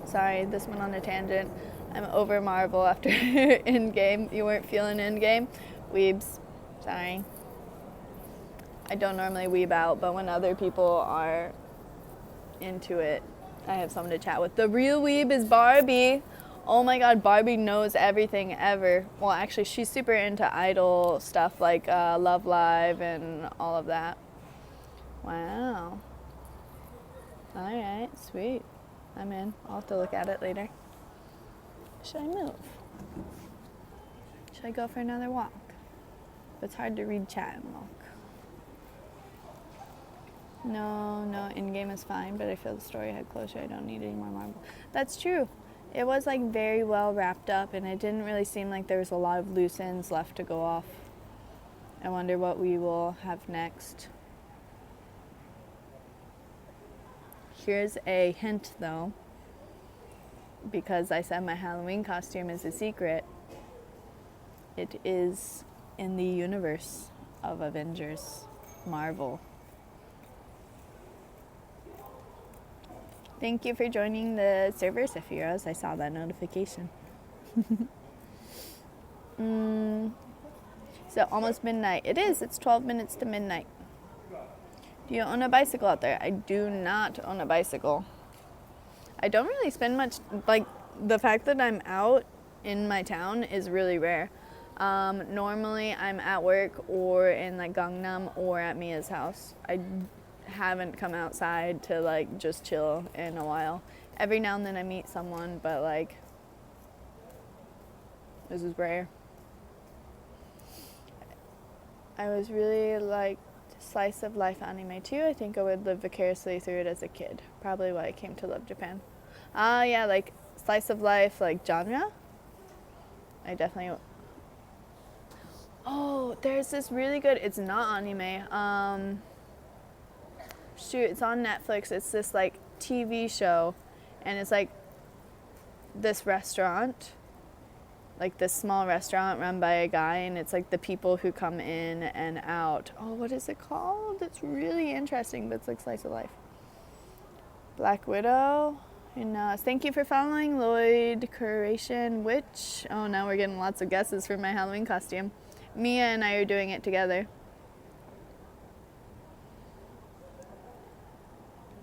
Sorry, this went on a tangent. I'm over Marvel after Endgame. You weren't feeling Endgame? Weebs. Sorry. I don't normally weeb out, but when other people are into it, I have someone to chat with. The real weeb is Barbie. Oh my god, Barbie knows everything ever. Well, actually, she's super into idol stuff like Love Live and all of that. Wow. Alright, sweet. I'm in. I'll have to look at it later. Should I move? Should I go for another walk? It's hard to read chat and walk. No, Endgame is fine, but I feel the story had closure. I don't need any more Marvel. That's true. It was like very well wrapped up, and it didn't really seem like there was a lot of loose ends left to go off. I wonder what we will have next. Here's a hint, though, because I said my Halloween costume is a secret. It is in the universe of Avengers, Marvel. Thank you for joining the server, Sephiros. I saw that notification. So almost midnight. It is. It's 12 minutes to midnight. Do you own a bicycle out there? I do not own a bicycle. I don't really spend much, like, the fact that I'm out in my town is really rare. Normally I'm at work or in like Gangnam or at Mia's house. I haven't come outside to like just chill in a while. Every now and then I meet someone, but like, this is rare. I was really like slice of life anime too. I think I would live vicariously through it as a kid. Probably why I came to love Japan. Yeah, like slice of life, like genre. I definitely. Oh, there's this really good. It's not anime. Shoot, it's on Netflix. It's this like TV show, and it's like this restaurant, like this small restaurant run by a guy, and it's like the people who come in and out. Oh, what is it called? It's really interesting, but it's like slice of life. Black Widow. And thank you for following Lloyd Curation Witch. Oh, now we're getting lots of guesses for my Halloween costume. Mia and I are doing it together.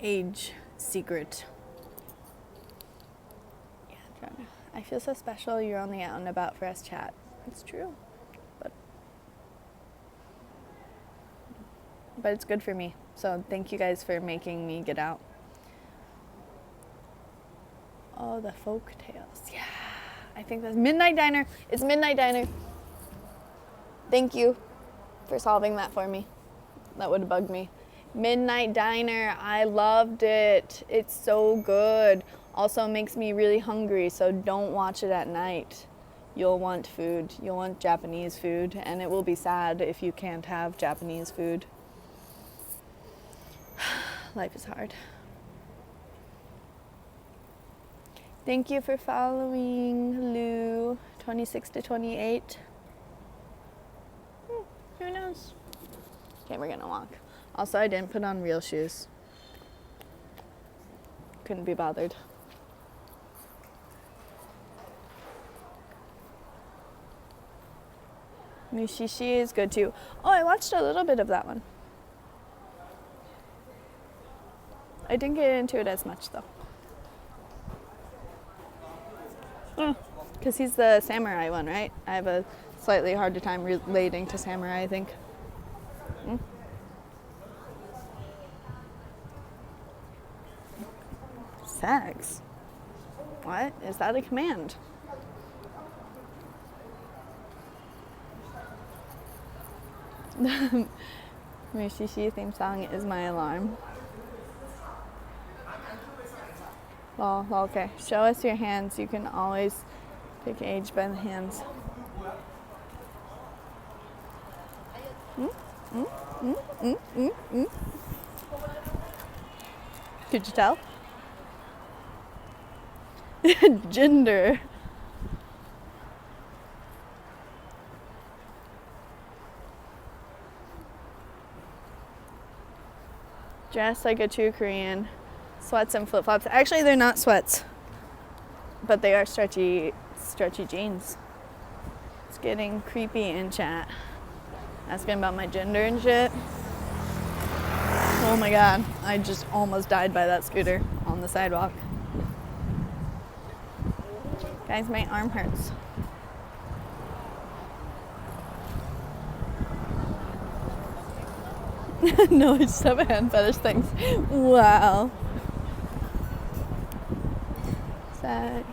Age secret. Yeah, I feel so special. You're only out and about for us chat. It's true, but it's good for me. So thank you guys for making me get out. Oh, the folk tales. Yeah, I think that's Midnight Diner. It's Midnight Diner. Thank you for solving that for me. That would have bugged me. Midnight Diner, I loved it. It's so good. Also makes me really hungry, so don't watch it at night. You'll want food. You'll want Japanese food, and it will be sad if you can't have Japanese food. Life is hard. Thank you for following, Lou. 26 to 28. Who knows? Okay, we're gonna walk. Also, I didn't put on real shoes. Couldn't be bothered. Mushishi is good too. Oh, I watched a little bit of that one. I didn't get into it as much though. Because he's the samurai one, right? I have a slightly harder time relating to samurai, I think. Sex? What? Is that a command? Mushishi theme song is my alarm. Well, okay. Show us your hands. You can always pick age by the hands. Could you tell? Gender. Dress like a true Korean. Sweats and flip-flops. Actually, they're not sweats, but they are stretchy jeans. It's getting creepy in chat. Asking about my gender and shit. Oh my god, I just almost died by that scooter on the sidewalk. Guys, my arm hurts. No, I just have a hand fetish, thanks. Wow. Sad.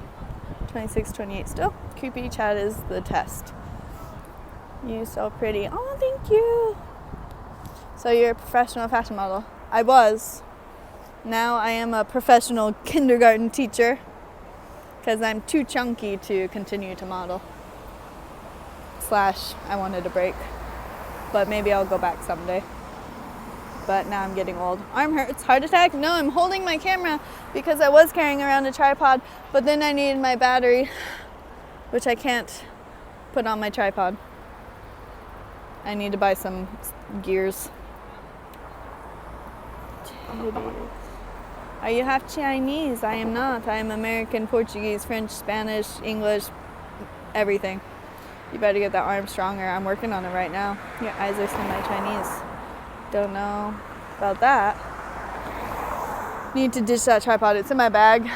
26, 28 still. Creepy chat is the test. You so pretty. Oh, thank you. So you're a professional fashion model. I was. Now I am a professional kindergarten teacher because I'm too chunky to continue to model. / I wanted a break. But maybe I'll go back someday. But now I'm getting old. Arm hurts. Heart attack? No, I'm holding my camera because I was carrying around a tripod, but then I needed my battery, which I can't put on my tripod. I need to buy some gears. Are you half Chinese? I am not. I am American, Portuguese, French, Spanish, English, everything. You better get that arm stronger. I'm working on it right now. Your eyes are semi-Chinese. Don't know about that. Need to ditch that tripod. It's in my bag.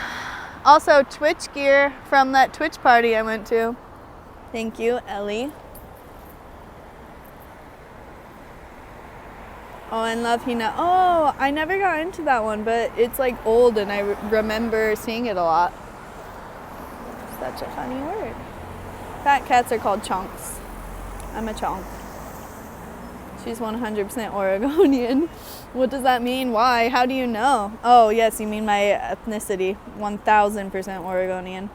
Also, Twitch gear from that Twitch party I went to. Thank you, Ellie. Oh, and Love Hina. Oh, I never got into that one, but it's like old and I remember seeing it a lot. Such a funny word. Fat cats are called chunks. I'm a chunk. She's 100% Oregonian. What does that mean? Why? How do you know? Oh, yes, you mean my ethnicity. 1000% Oregonian.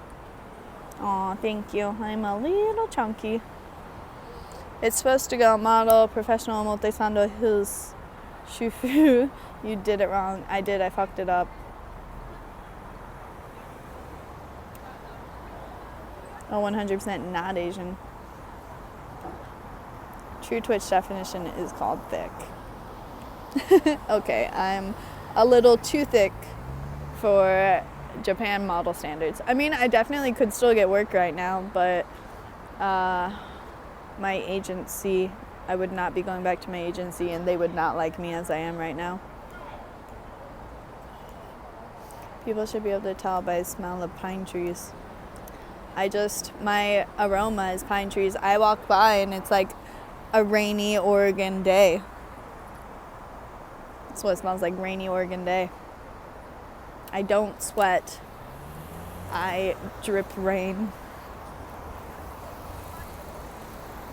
Aw, thank you. I'm a little chunky. It's supposed to go model, professional, multi-sando, hills, shufu. You did it wrong. I did. I fucked it up. Oh, 100% not Asian. True Twitch definition is called thick. Okay, I'm a little too thick for Japan model standards. I mean, I definitely could still get work right now, but my agency, I would not be going back to my agency and they would not like me as I am right now. People should be able to tell by the smell of pine trees. My aroma is pine trees. I walk by and it's like a rainy Oregon day. That's what it smells like, rainy Oregon day. I don't sweat. I drip rain.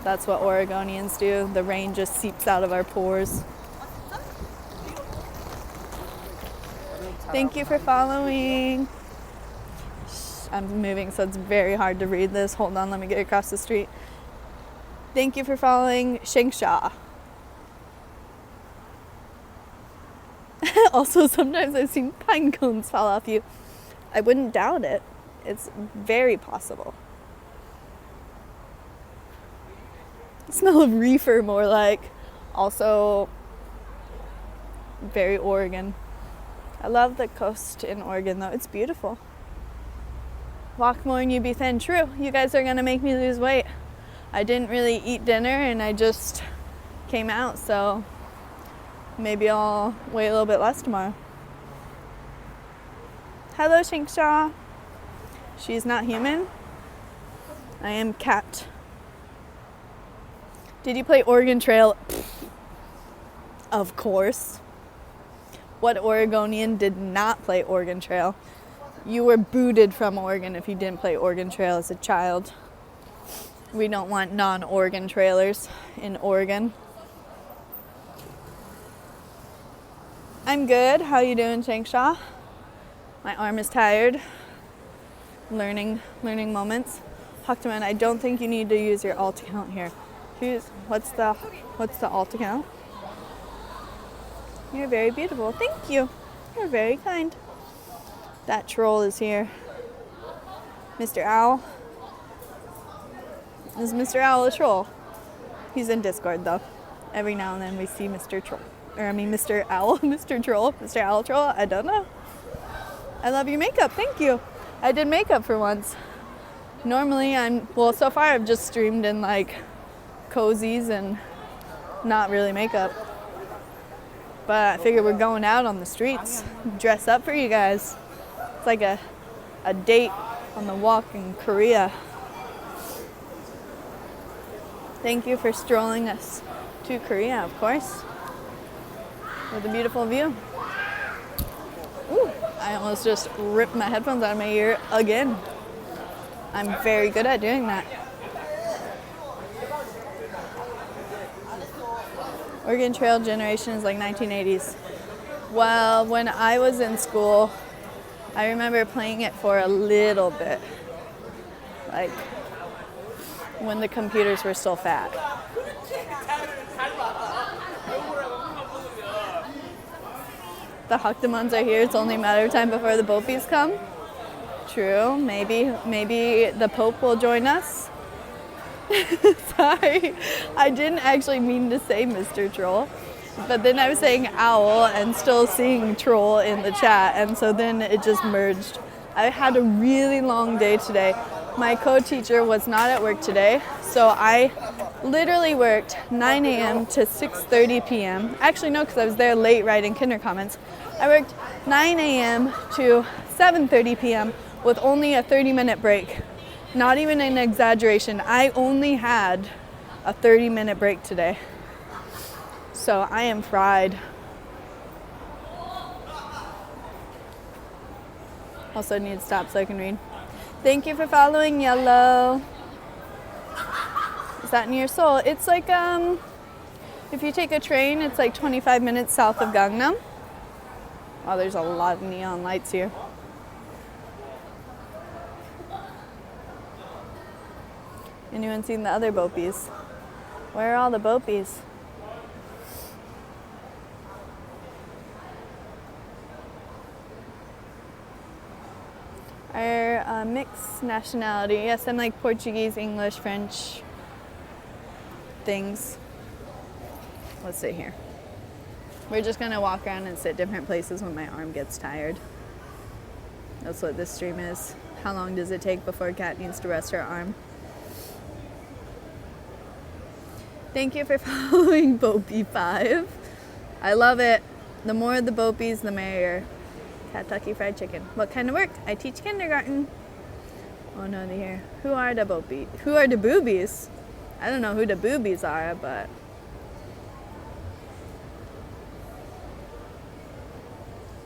That's what Oregonians do. The rain just seeps out of our pores. Thank you for following. I'm moving, so it's very hard to read this. Hold on, let me get across the street. Thank you for following Jeongja. Also, sometimes I've seen pine cones fall off you. I wouldn't doubt it. It's very possible. Smell of reefer, more like. Also, very Oregon. I love the coast in Oregon, though. It's beautiful. Walk more and you be thin. True. You guys are going to make me lose weight. I didn't really eat dinner and I just came out, so maybe I'll weigh a little bit less tomorrow. Hello, Jeongja. She's not human. I am cat. Did you play Oregon Trail? Of course. What Oregonian did not play Oregon Trail? You were booted from Oregon if you didn't play Oregon Trail as a child. We don't want non-Oregon trailers in Oregon. I'm good. How you doing, Jeongja? My arm is tired. Learning moments. Haktaman, I don't think you need to use your alt account here. What's the alt account? You're very beautiful. Thank you. You're very kind. That troll is here. Mr. Owl. Is Mr. Owl a troll? He's in Discord though. Every now and then we see Mr. Troll. Mr. Owl, Mr. Troll, Mr. Owl Troll. I don't know. I love your makeup. Thank you. I did makeup for once. Normally so far I've just streamed in like cozies and not really makeup. But I figured we're going out on the streets. Dress up for you guys. It's like a date on the walk in Korea. Thank you for strolling us to Korea, of course. With a beautiful view. Ooh, I almost just ripped my headphones out of my ear again. I'm very good at doing that. Oregon Trail generation is like 1980s. Well, when I was in school, I remember playing it for a little bit. Like when the computers were still fat. The Hakdamans are here. It's only a matter of time before the Bopies come. True. Maybe the Pope will join us. Sorry, I didn't actually mean to say Mr. Troll, but then I was saying owl and still seeing troll in the chat, and so then it just merged. I had a really long day today. My co-teacher was not at work today, so I literally worked 9 a.m. to 6:30 p.m. Actually, no, because I was there late writing kinder comments. I worked 9 a.m. to 7:30 p.m. with only a 30-minute break. Not even an exaggeration. I only had a 30-minute break today. So I am fried. Also need to stop so I can read. Thank you for following, Yellow. Is that near Seoul? It's like, if you take a train, it's like 25 minutes south of Gangnam. Oh, there's a lot of neon lights here. Anyone seen the other Bopies? Where are all the Bopies? Our mixed nationality. Yes, I'm like Portuguese, English, French things. Let's sit here. We're just gonna walk around and sit different places when my arm gets tired. That's what this stream is. How long does it take before Kat needs to rest her arm? Thank you for following Bopie 5. I love it. The more the Bopies, the merrier. Kentucky Fried Chicken. What kind of work? I teach kindergarten. Oh no, they're here. Who are the Bopies? Who are the boobies? I don't know who the boobies are, but...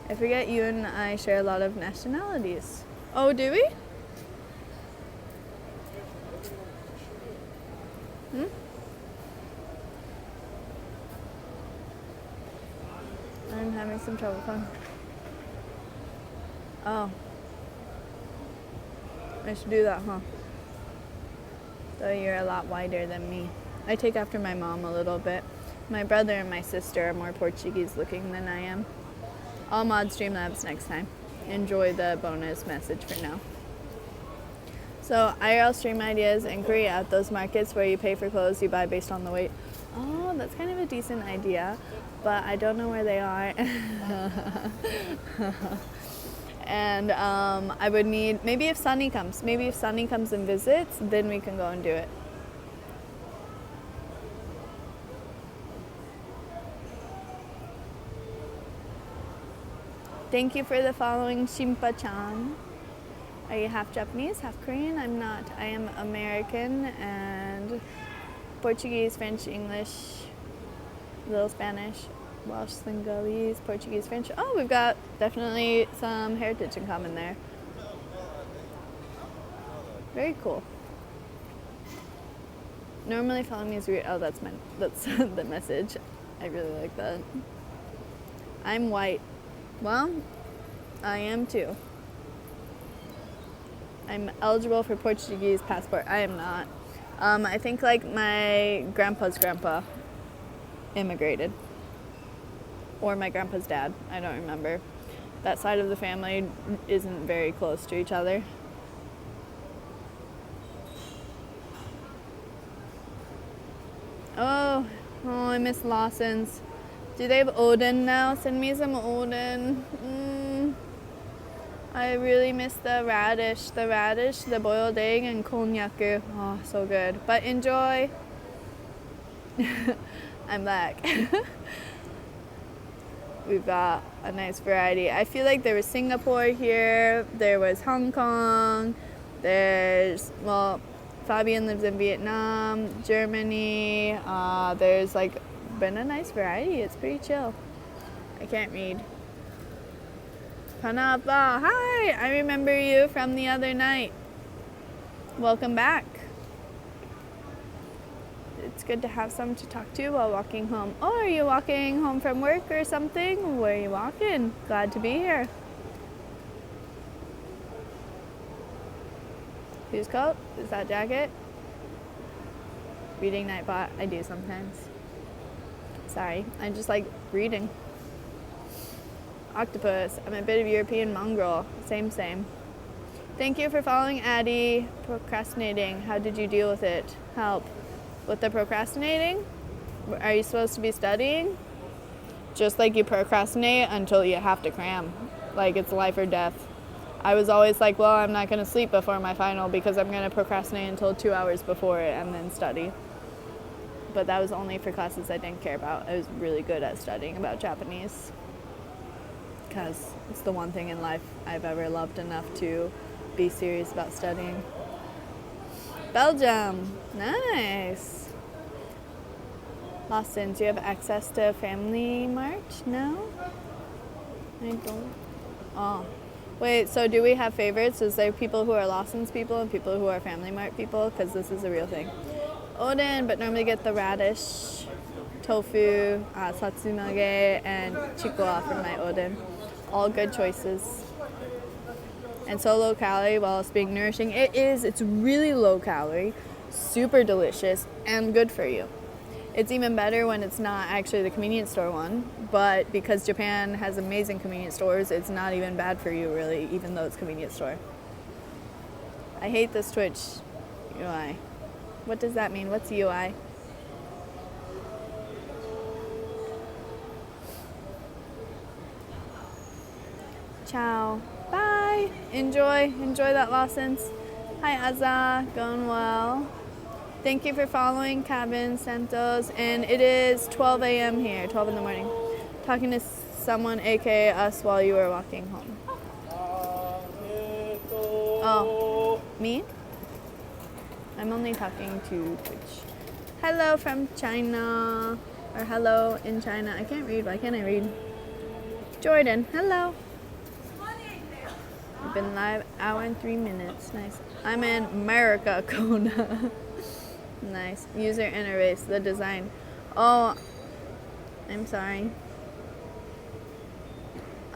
I forget you and I share a lot of nationalities. Oh, do we? some travel fun. Oh. I should do that, huh? Though you're a lot whiter than me. I take after my mom a little bit. My brother and my sister are more Portuguese looking than I am. All mod Streamlabs next time. Enjoy the bonus message for now. So IRL stream ideas in Korea at those markets where you pay for clothes you buy based on the weight. Oh, that's kind of a decent idea, but I don't know where they are. And I would need, maybe if Sunny comes and visits, then we can go and do it. Thank you for the following, Shimpa-chan. Are you half Japanese, half Korean? I'm not. I am American and Portuguese, French, English, a little Spanish, Welsh, Sinhalese, Portuguese, French. Oh, we've got definitely some heritage in common there. Very cool. Normally follow me is weird. Oh, that's the message. I really like that. I'm white. Well, I am too. I'm eligible for Portuguese passport. I am not. I think like my grandpa's grandpa immigrated. Or my grandpa's dad. I don't remember. That side of the family isn't very close to each other. Oh, I miss Lawson's. Do they have Odin now? Send me some Odin. I really miss the radish, the boiled egg, and konnyaku. Oh, so good. But enjoy. I'm back. We've got a nice variety. I feel like there was Singapore here, there was Hong Kong, there's, well, Fabian lives in Vietnam, Germany. There's like been a nice variety. It's pretty chill. I can't read. Panapa, hi! I remember you from the other night. Welcome back. It's good to have someone to talk to while walking home. Oh, are you walking home from work or something? Where are you walking? Glad to be here. Whose coat? Is that jacket? Reading Nightbot. I do sometimes. Sorry, I just like reading. Octopus. I'm a bit of European mongrel. Same. Thank you for following Addie. Procrastinating. How did you deal with it? Help. With the procrastinating? Are you supposed to be studying? Just like you procrastinate until you have to cram. Like it's life or death. I was always like, well, I'm not going to sleep before my final because I'm going to procrastinate until 2 hours before it and then study. But that was only for classes I didn't care about. I was really good at studying about Japanese because it's the one thing in life I've ever loved enough to be serious about studying. Belgium, nice. Lawson, do you have access to Family Mart? No? I don't. Oh. Wait, so do we have favorites? Is there people who are Lawson's people and people who are Family Mart people? Because this is a real thing. Odin, but normally get the radish, tofu, satsumage, and chikwa for my Odin. All good choices. And so low calorie while it's being nourishing. It is. It's really low calorie, super delicious, and good for you. It's even better when it's not actually the convenience store one, but because Japan has amazing convenience stores, it's not even bad for you really, even though it's a convenience store. I hate this Twitch UI. What does that mean? What's UI? Ciao. Bye. Enjoy that Lawson's. Hi Azza, going well. Thank you for following Cabin Santos, and it is 12 a.m. here, 12 in the morning. Talking to someone, aka us, while you were walking home. Oh, me? I'm only talking to Twitch. Hello from China, or hello in China. I can't read. Why can't I read? Jordan, hello. I've been live hour and 3 minutes. Nice. I'm in America, Kona. Nice. User interface, the design. Oh, I'm sorry.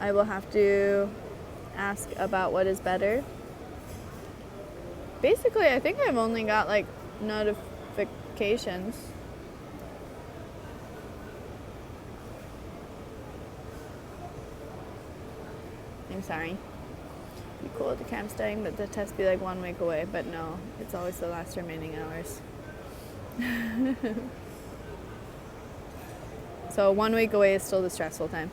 I will have to ask about what is better. Basically, I think I've only got like notifications. I'm sorry. Be cool with the camp studying, but the test be like 1 week away. But no, it's always the last remaining hours. So 1 week away is still the stressful time.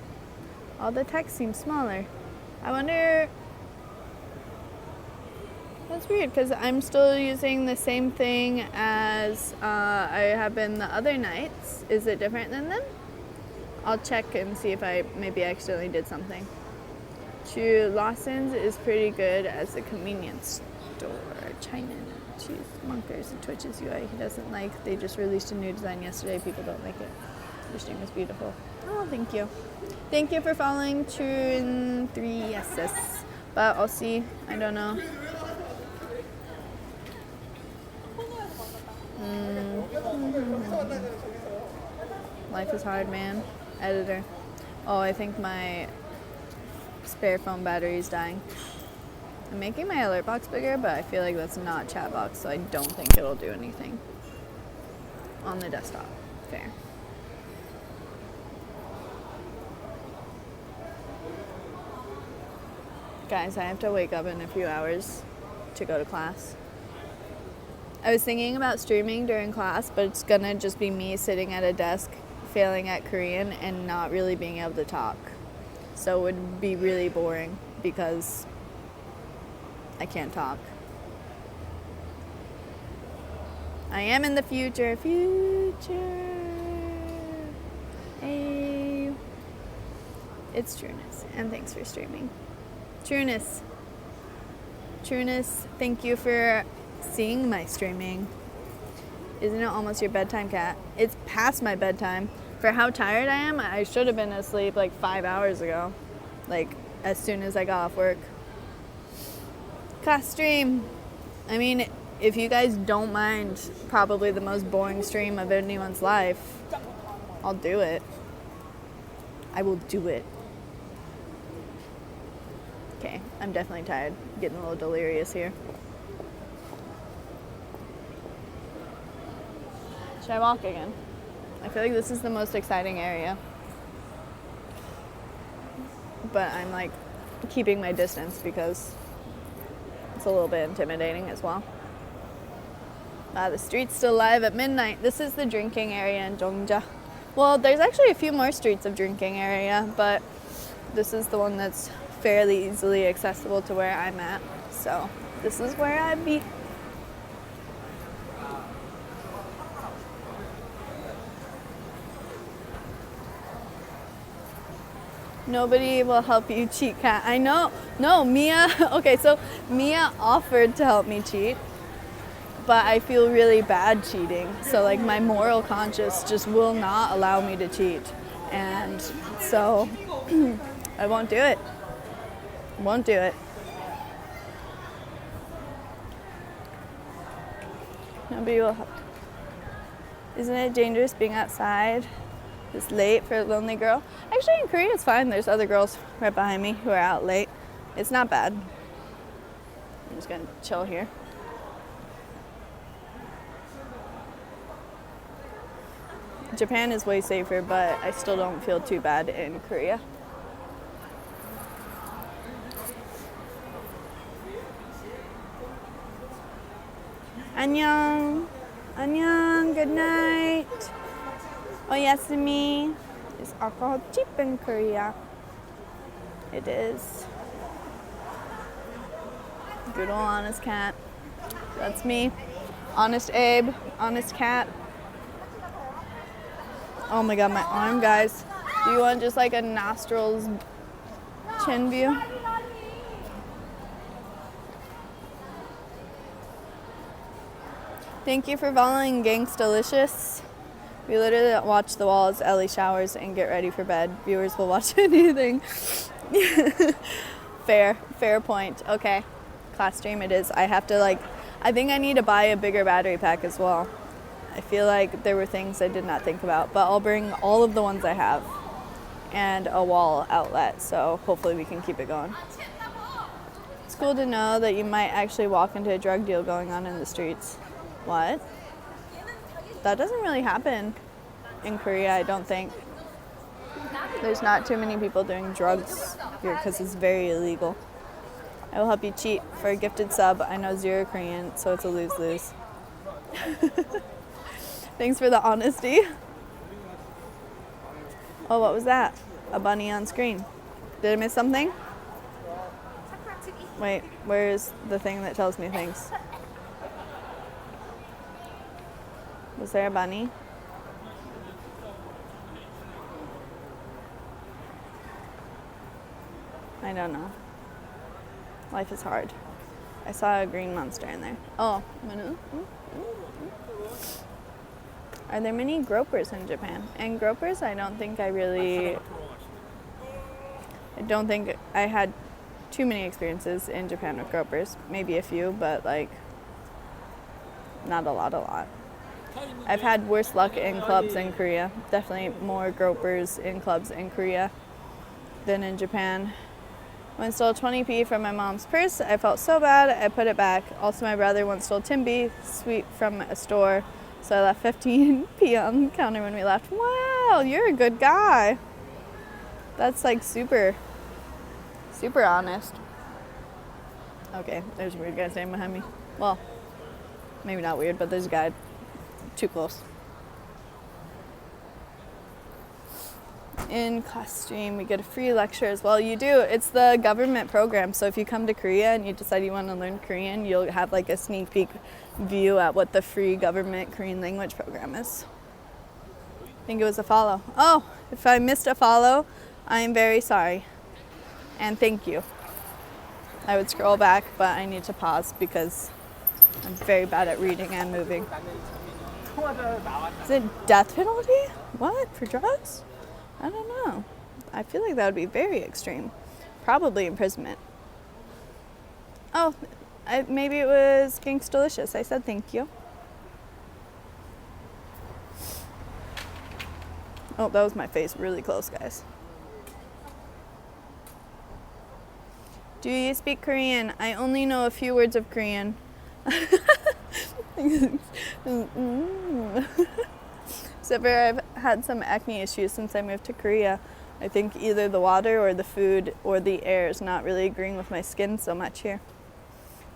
All the text seems smaller. I wonder. That's weird because I'm still using the same thing as I have been the other nights. Is it different than them? I'll check and see if I maybe accidentally did something. To Lawson's is pretty good as a convenience store. China, cheese, Monkers, and Twitch's UI he doesn't like. They just released a new design yesterday. People don't like it. Your stream was beautiful. Oh, thank you. Thank you for following True 3SS. But I'll see. I don't know. Life is hard, man. Editor. Oh, I think my spare phone battery is dying. I'm making my alert box bigger, but I feel like that's not chat box, so I don't think it'll do anything on the desktop. Fair. Guys, I have to wake up in a few hours to go to class. I was thinking about streaming during class, but it's gonna just be me sitting at a desk failing at Korean and not really being able to talk. So it would be really boring because I can't talk. I am in the future. Hey. It's Trueness, and thanks for streaming. Trueness, thank you for seeing my streaming. Isn't it almost your bedtime, cat? It's past my bedtime. For how tired I am, I should have been asleep like 5 hours ago. Like, as soon as I got off work. Class stream. I mean, if you guys don't mind probably the most boring stream of anyone's life, I'll do it. I will do it. Okay, I'm definitely tired. Getting a little delirious here. Should I walk again? I feel like this is the most exciting area. But I'm like keeping my distance because it's a little bit intimidating as well. The street's still live at midnight. This is the drinking area in Jeongja. Well, there's actually a few more streets of drinking area, but this is the one that's fairly easily accessible to where I'm at. So this is where I'd be. Nobody will help you cheat, cat. I know. No, Mia. Okay, so Mia offered to help me cheat, but I feel really bad cheating. So like my moral conscience just will not allow me to cheat. And so I won't do it. Won't do it. Nobody will help. Isn't it dangerous being outside this late for a lonely girl? Actually, in Korea, it's fine. There's other girls right behind me who are out late. It's not bad. I'm just gonna chill here. Japan is way safer, but I still don't feel too bad in Korea. Annyeong. Annyeong. Good night. Oyasumi. Is alcohol cheap in Korea? It is. Good old honest cat. That's me. Honest Abe. Honest cat. Oh my god, my arm, guys. Do you want just like a nostrils chin view? Thank you for following Gangstalicious. We literally watch the wall as Ellie showers and get ready for bed. Viewers will watch anything. Fair point. Okay, class stream it is. I have to I think I need to buy a bigger battery pack as well. I feel like there were things I did not think about, but I'll bring all of the ones I have and a wall outlet, so hopefully we can keep it going. It's cool to know that you might actually walk into a drug deal going on in the streets. What? That doesn't really happen in Korea, I don't think. There's not too many people doing drugs here because it's very illegal. I will help you cheat for a gifted sub. I know 0 Korean, so it's a lose-lose. Thanks for the honesty. Oh, what was that? A bunny on screen. Did I miss something? Wait, where's the thing that tells me things? Was there a bunny? I don't know. Life is hard. I saw a green monster in there. Oh, are there many gropers in Japan? And gropers, I don't think I had too many experiences in Japan with gropers. Maybe a few, but like not a lot. I've had worse luck in clubs in Korea. Definitely more gropers in clubs in Korea than in Japan. Once stole 20p from my mom's purse. I felt so bad, I put it back. Also, my brother once stole Timby sweet from a store, so I left 15p on the counter when we left. Wow, you're a good guy. That's like super honest. Okay, there's a weird guy standing behind me. Well, maybe not weird, but there's a guy too close. In class stream, we get a free lecture as well. You do. It's the government program. So if you come to Korea and you decide you want to learn Korean, you'll have like a sneak peek view at what the free government Korean language program is. I think it was a follow. Oh, if I missed a follow, I am very sorry. And thank you. I would scroll back, but I need to pause because I'm very bad at reading and moving. Is it death penalty? What? For drugs? I don't know. I feel like that would be very extreme. Probably imprisonment. Oh, maybe it was Gangsta Delicious. I said thank you. Oh, that was my face really close, guys. Do you speak Korean? I only know a few words of Korean. Except for I've had some acne issues since I moved to Korea. I think either the water or the food or the air is not really agreeing with my skin so much here.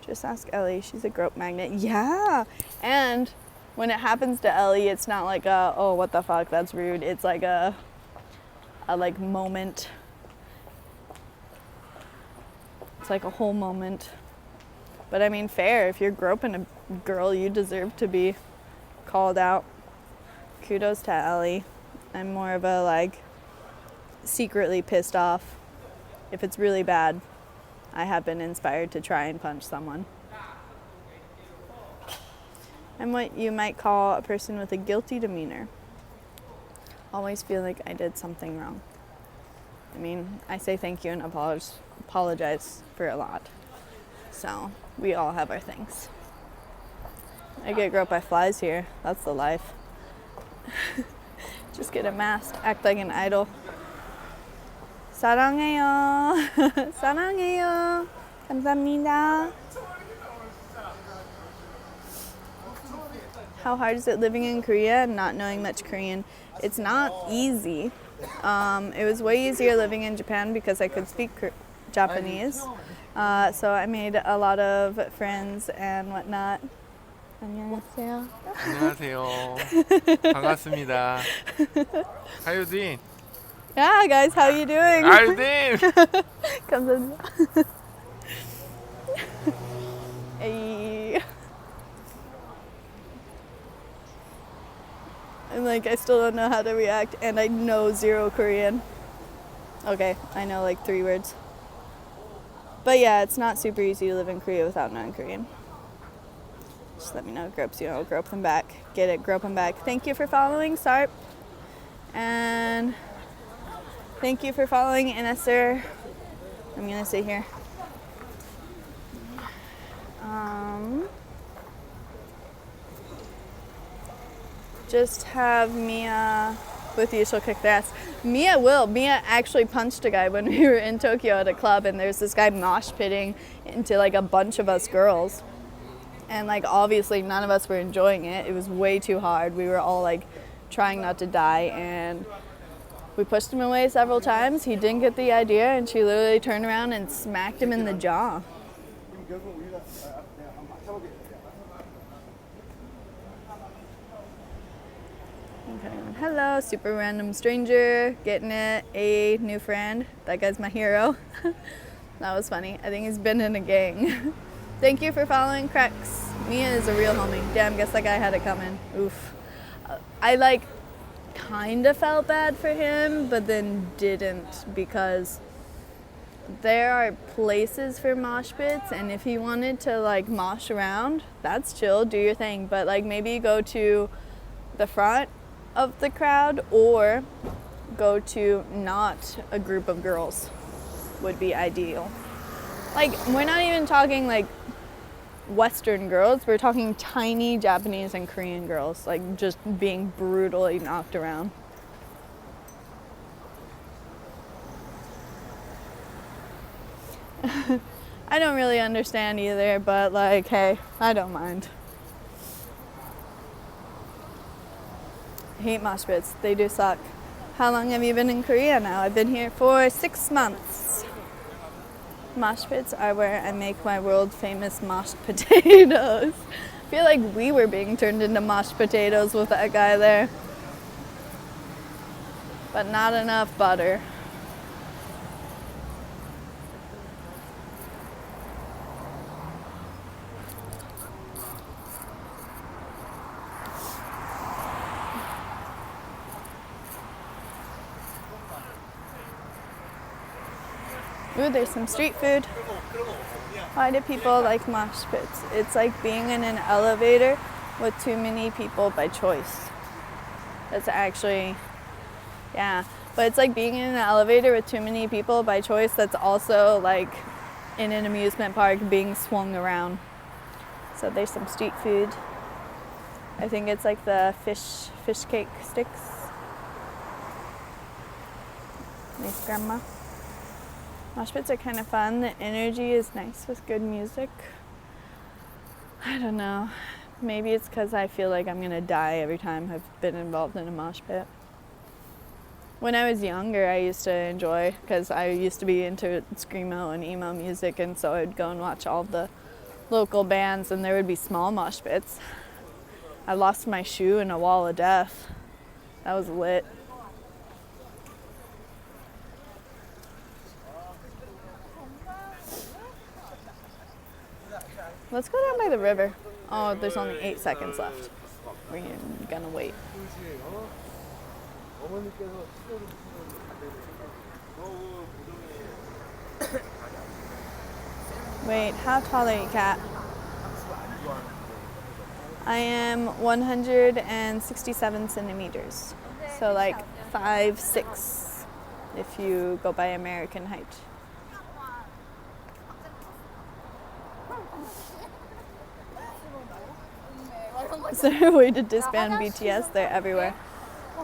Just ask Ellie. She's a grope magnet. Yeah. And when it happens to Ellie, it's not like a, oh, what the fuck, that's rude. It's like a like moment. It's like a whole moment. But I mean, fair. If you're groping a girl, you deserve to be called out. Kudos to Ellie. I'm more of a like secretly pissed off. If it's really bad, I have been inspired to try and punch someone. I'm what you might call a person with a guilty demeanor. Always feel like I did something wrong. I mean, I say thank you and apologize for a lot. So we all have our things. I get groped by flies here. That's the life. Just get a mask, act like an idol. 사랑해요. 사랑해요. 감사합니다. How hard is it living in Korea and not knowing much Korean? It's not easy. It was way easier living in Japan because I could speak Japanese. So I made a lot of friends and whatnot. 안녕하세요. 안녕하세요. 반갑습니다. How you doing? Yeah, guys, how you doing? How you doing? 감사합니다. Hey. And like, I still don't know how to react, and I know 0 Korean. Okay, I know like 3 words. But yeah, it's not super easy to live in Korea without knowing Korean. Just let me know, gropes, you know, grope them back. Get it, grope them back. Thank you for following, Sarp. And thank you for following Inesser. I'm gonna sit here. Just have Mia with you, she'll kick their ass. Mia will. Mia actually punched a guy when we were in Tokyo at a club, and there's this guy mosh pitting into like a bunch of us girls. And like obviously none of us were enjoying it. It was way too hard. We were all like trying not to die, and we pushed him away several times. He didn't get the idea, and she literally turned around and smacked him in the jaw. Okay. Hello, super random stranger, getting it, a new friend. That guy's my hero. That was funny. I think he's been in a gang. Thank you for following Crex. Mia is a real homie. Damn, guess that guy had it coming. Oof. I like kind of felt bad for him, but then didn't, because there are places for mosh pits, and if he wanted to like mosh around, that's chill, do your thing. But like maybe go to the front of the crowd or go to not a group of girls would be ideal. Like, we're not even talking like Western girls, we're talking tiny Japanese and Korean girls, like just being brutally knocked around. I don't really understand either, but like, hey, I don't mind. I hate mosh pits, they do suck. How long have you been in Korea now? I've been here for 6 months. Mosh pits are where I make my world famous mashed potatoes. I feel like we were being turned into mashed potatoes with that guy there. But not enough butter. Ooh, there's some street food. Why do people like mosh pits? It's like being in an elevator with too many people by choice. That's actually, yeah. But it's like being in an elevator with too many people by choice. That's also like in an amusement park being swung around. So there's some street food. I think it's like the fish cake sticks. Nice, grandma. Mosh pits are kind of fun. The energy is nice with good music. I don't know. Maybe it's because I feel like I'm going to die every time I've been involved in a mosh pit. When I was younger, I used to enjoy, because I used to be into screamo and emo music, and so I'd go and watch all the local bands, and there would be small mosh pits. I lost my shoe in a wall of death. That was lit. Let's go down by the river. Oh, there's only 8 seconds left. We're gonna wait. Wait, how tall are you, Kat? I am 167 centimeters. So like 5'6" if you go by American height. Is there a way to disband BTS? They're everywhere.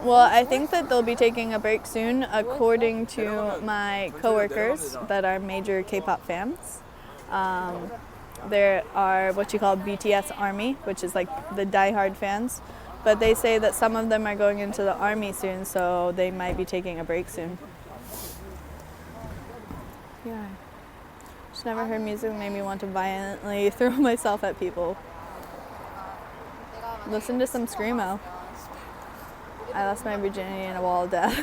Well, I think that they'll be taking a break soon, according to my coworkers that are major K-pop fans. There are what you call BTS Army, which is like the diehard fans. But they say that some of them are going into the army soon, so they might be taking a break soon. Yeah. Just never heard music that made me want to violently throw myself at people. Listen to some screamo. I lost my virginity in a wall of death.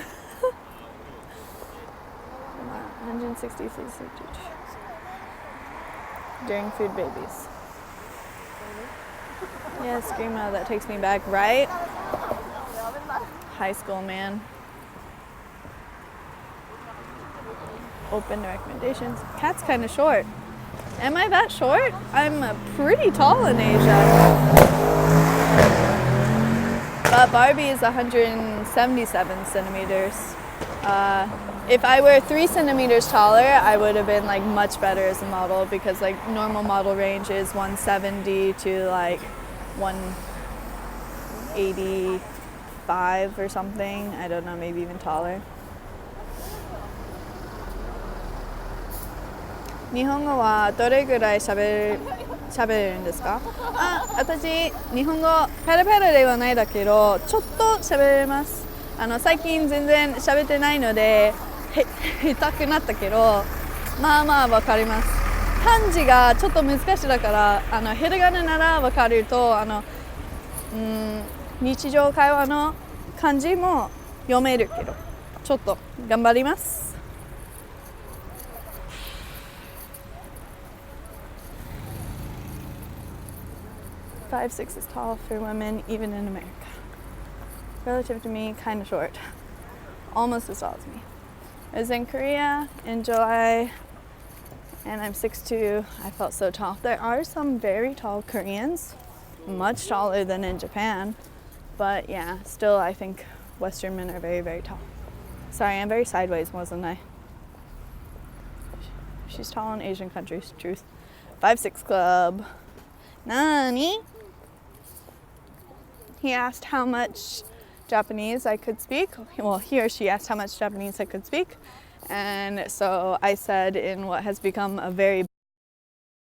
160 during Food Babies. Yeah, screamo, that takes me back, right? High school, man. Open to recommendations. Cat's kind of short. Am I that short? I'm pretty tall in Asia. But Barbie is 177 centimeters. If I were 3 centimeters taller, I would have been like much better as a model, because like normal model range is 170 to like 180, 5 or something. I don't know, maybe even taller. 日本語はどれぐらい喋れるんですか？私、日本語ペラペラではないだけど、ちょっと喋れます。最近全然喋ってないので、下手くなったけど、まあまあわかります。漢字がちょっと難しいだから、ひらがなならわかると、日常会話の漢字も読めるけど、ちょっと頑張ります。5'6" is tall for women, even in America. Relative to me, kind of short. Almost as tall as me. I was in Korea in July, and I'm 6'2". I felt so tall. There are some very tall Koreans, much taller than in Japan. But yeah, still I think Western men are very, very tall. Sorry, I'm very sideways, wasn't I? She's tall in Asian countries, truth. 5'6" club. Nani? He asked how much Japanese I could speak. Well, he or she asked how much Japanese I could speak. And so I said in what has become a very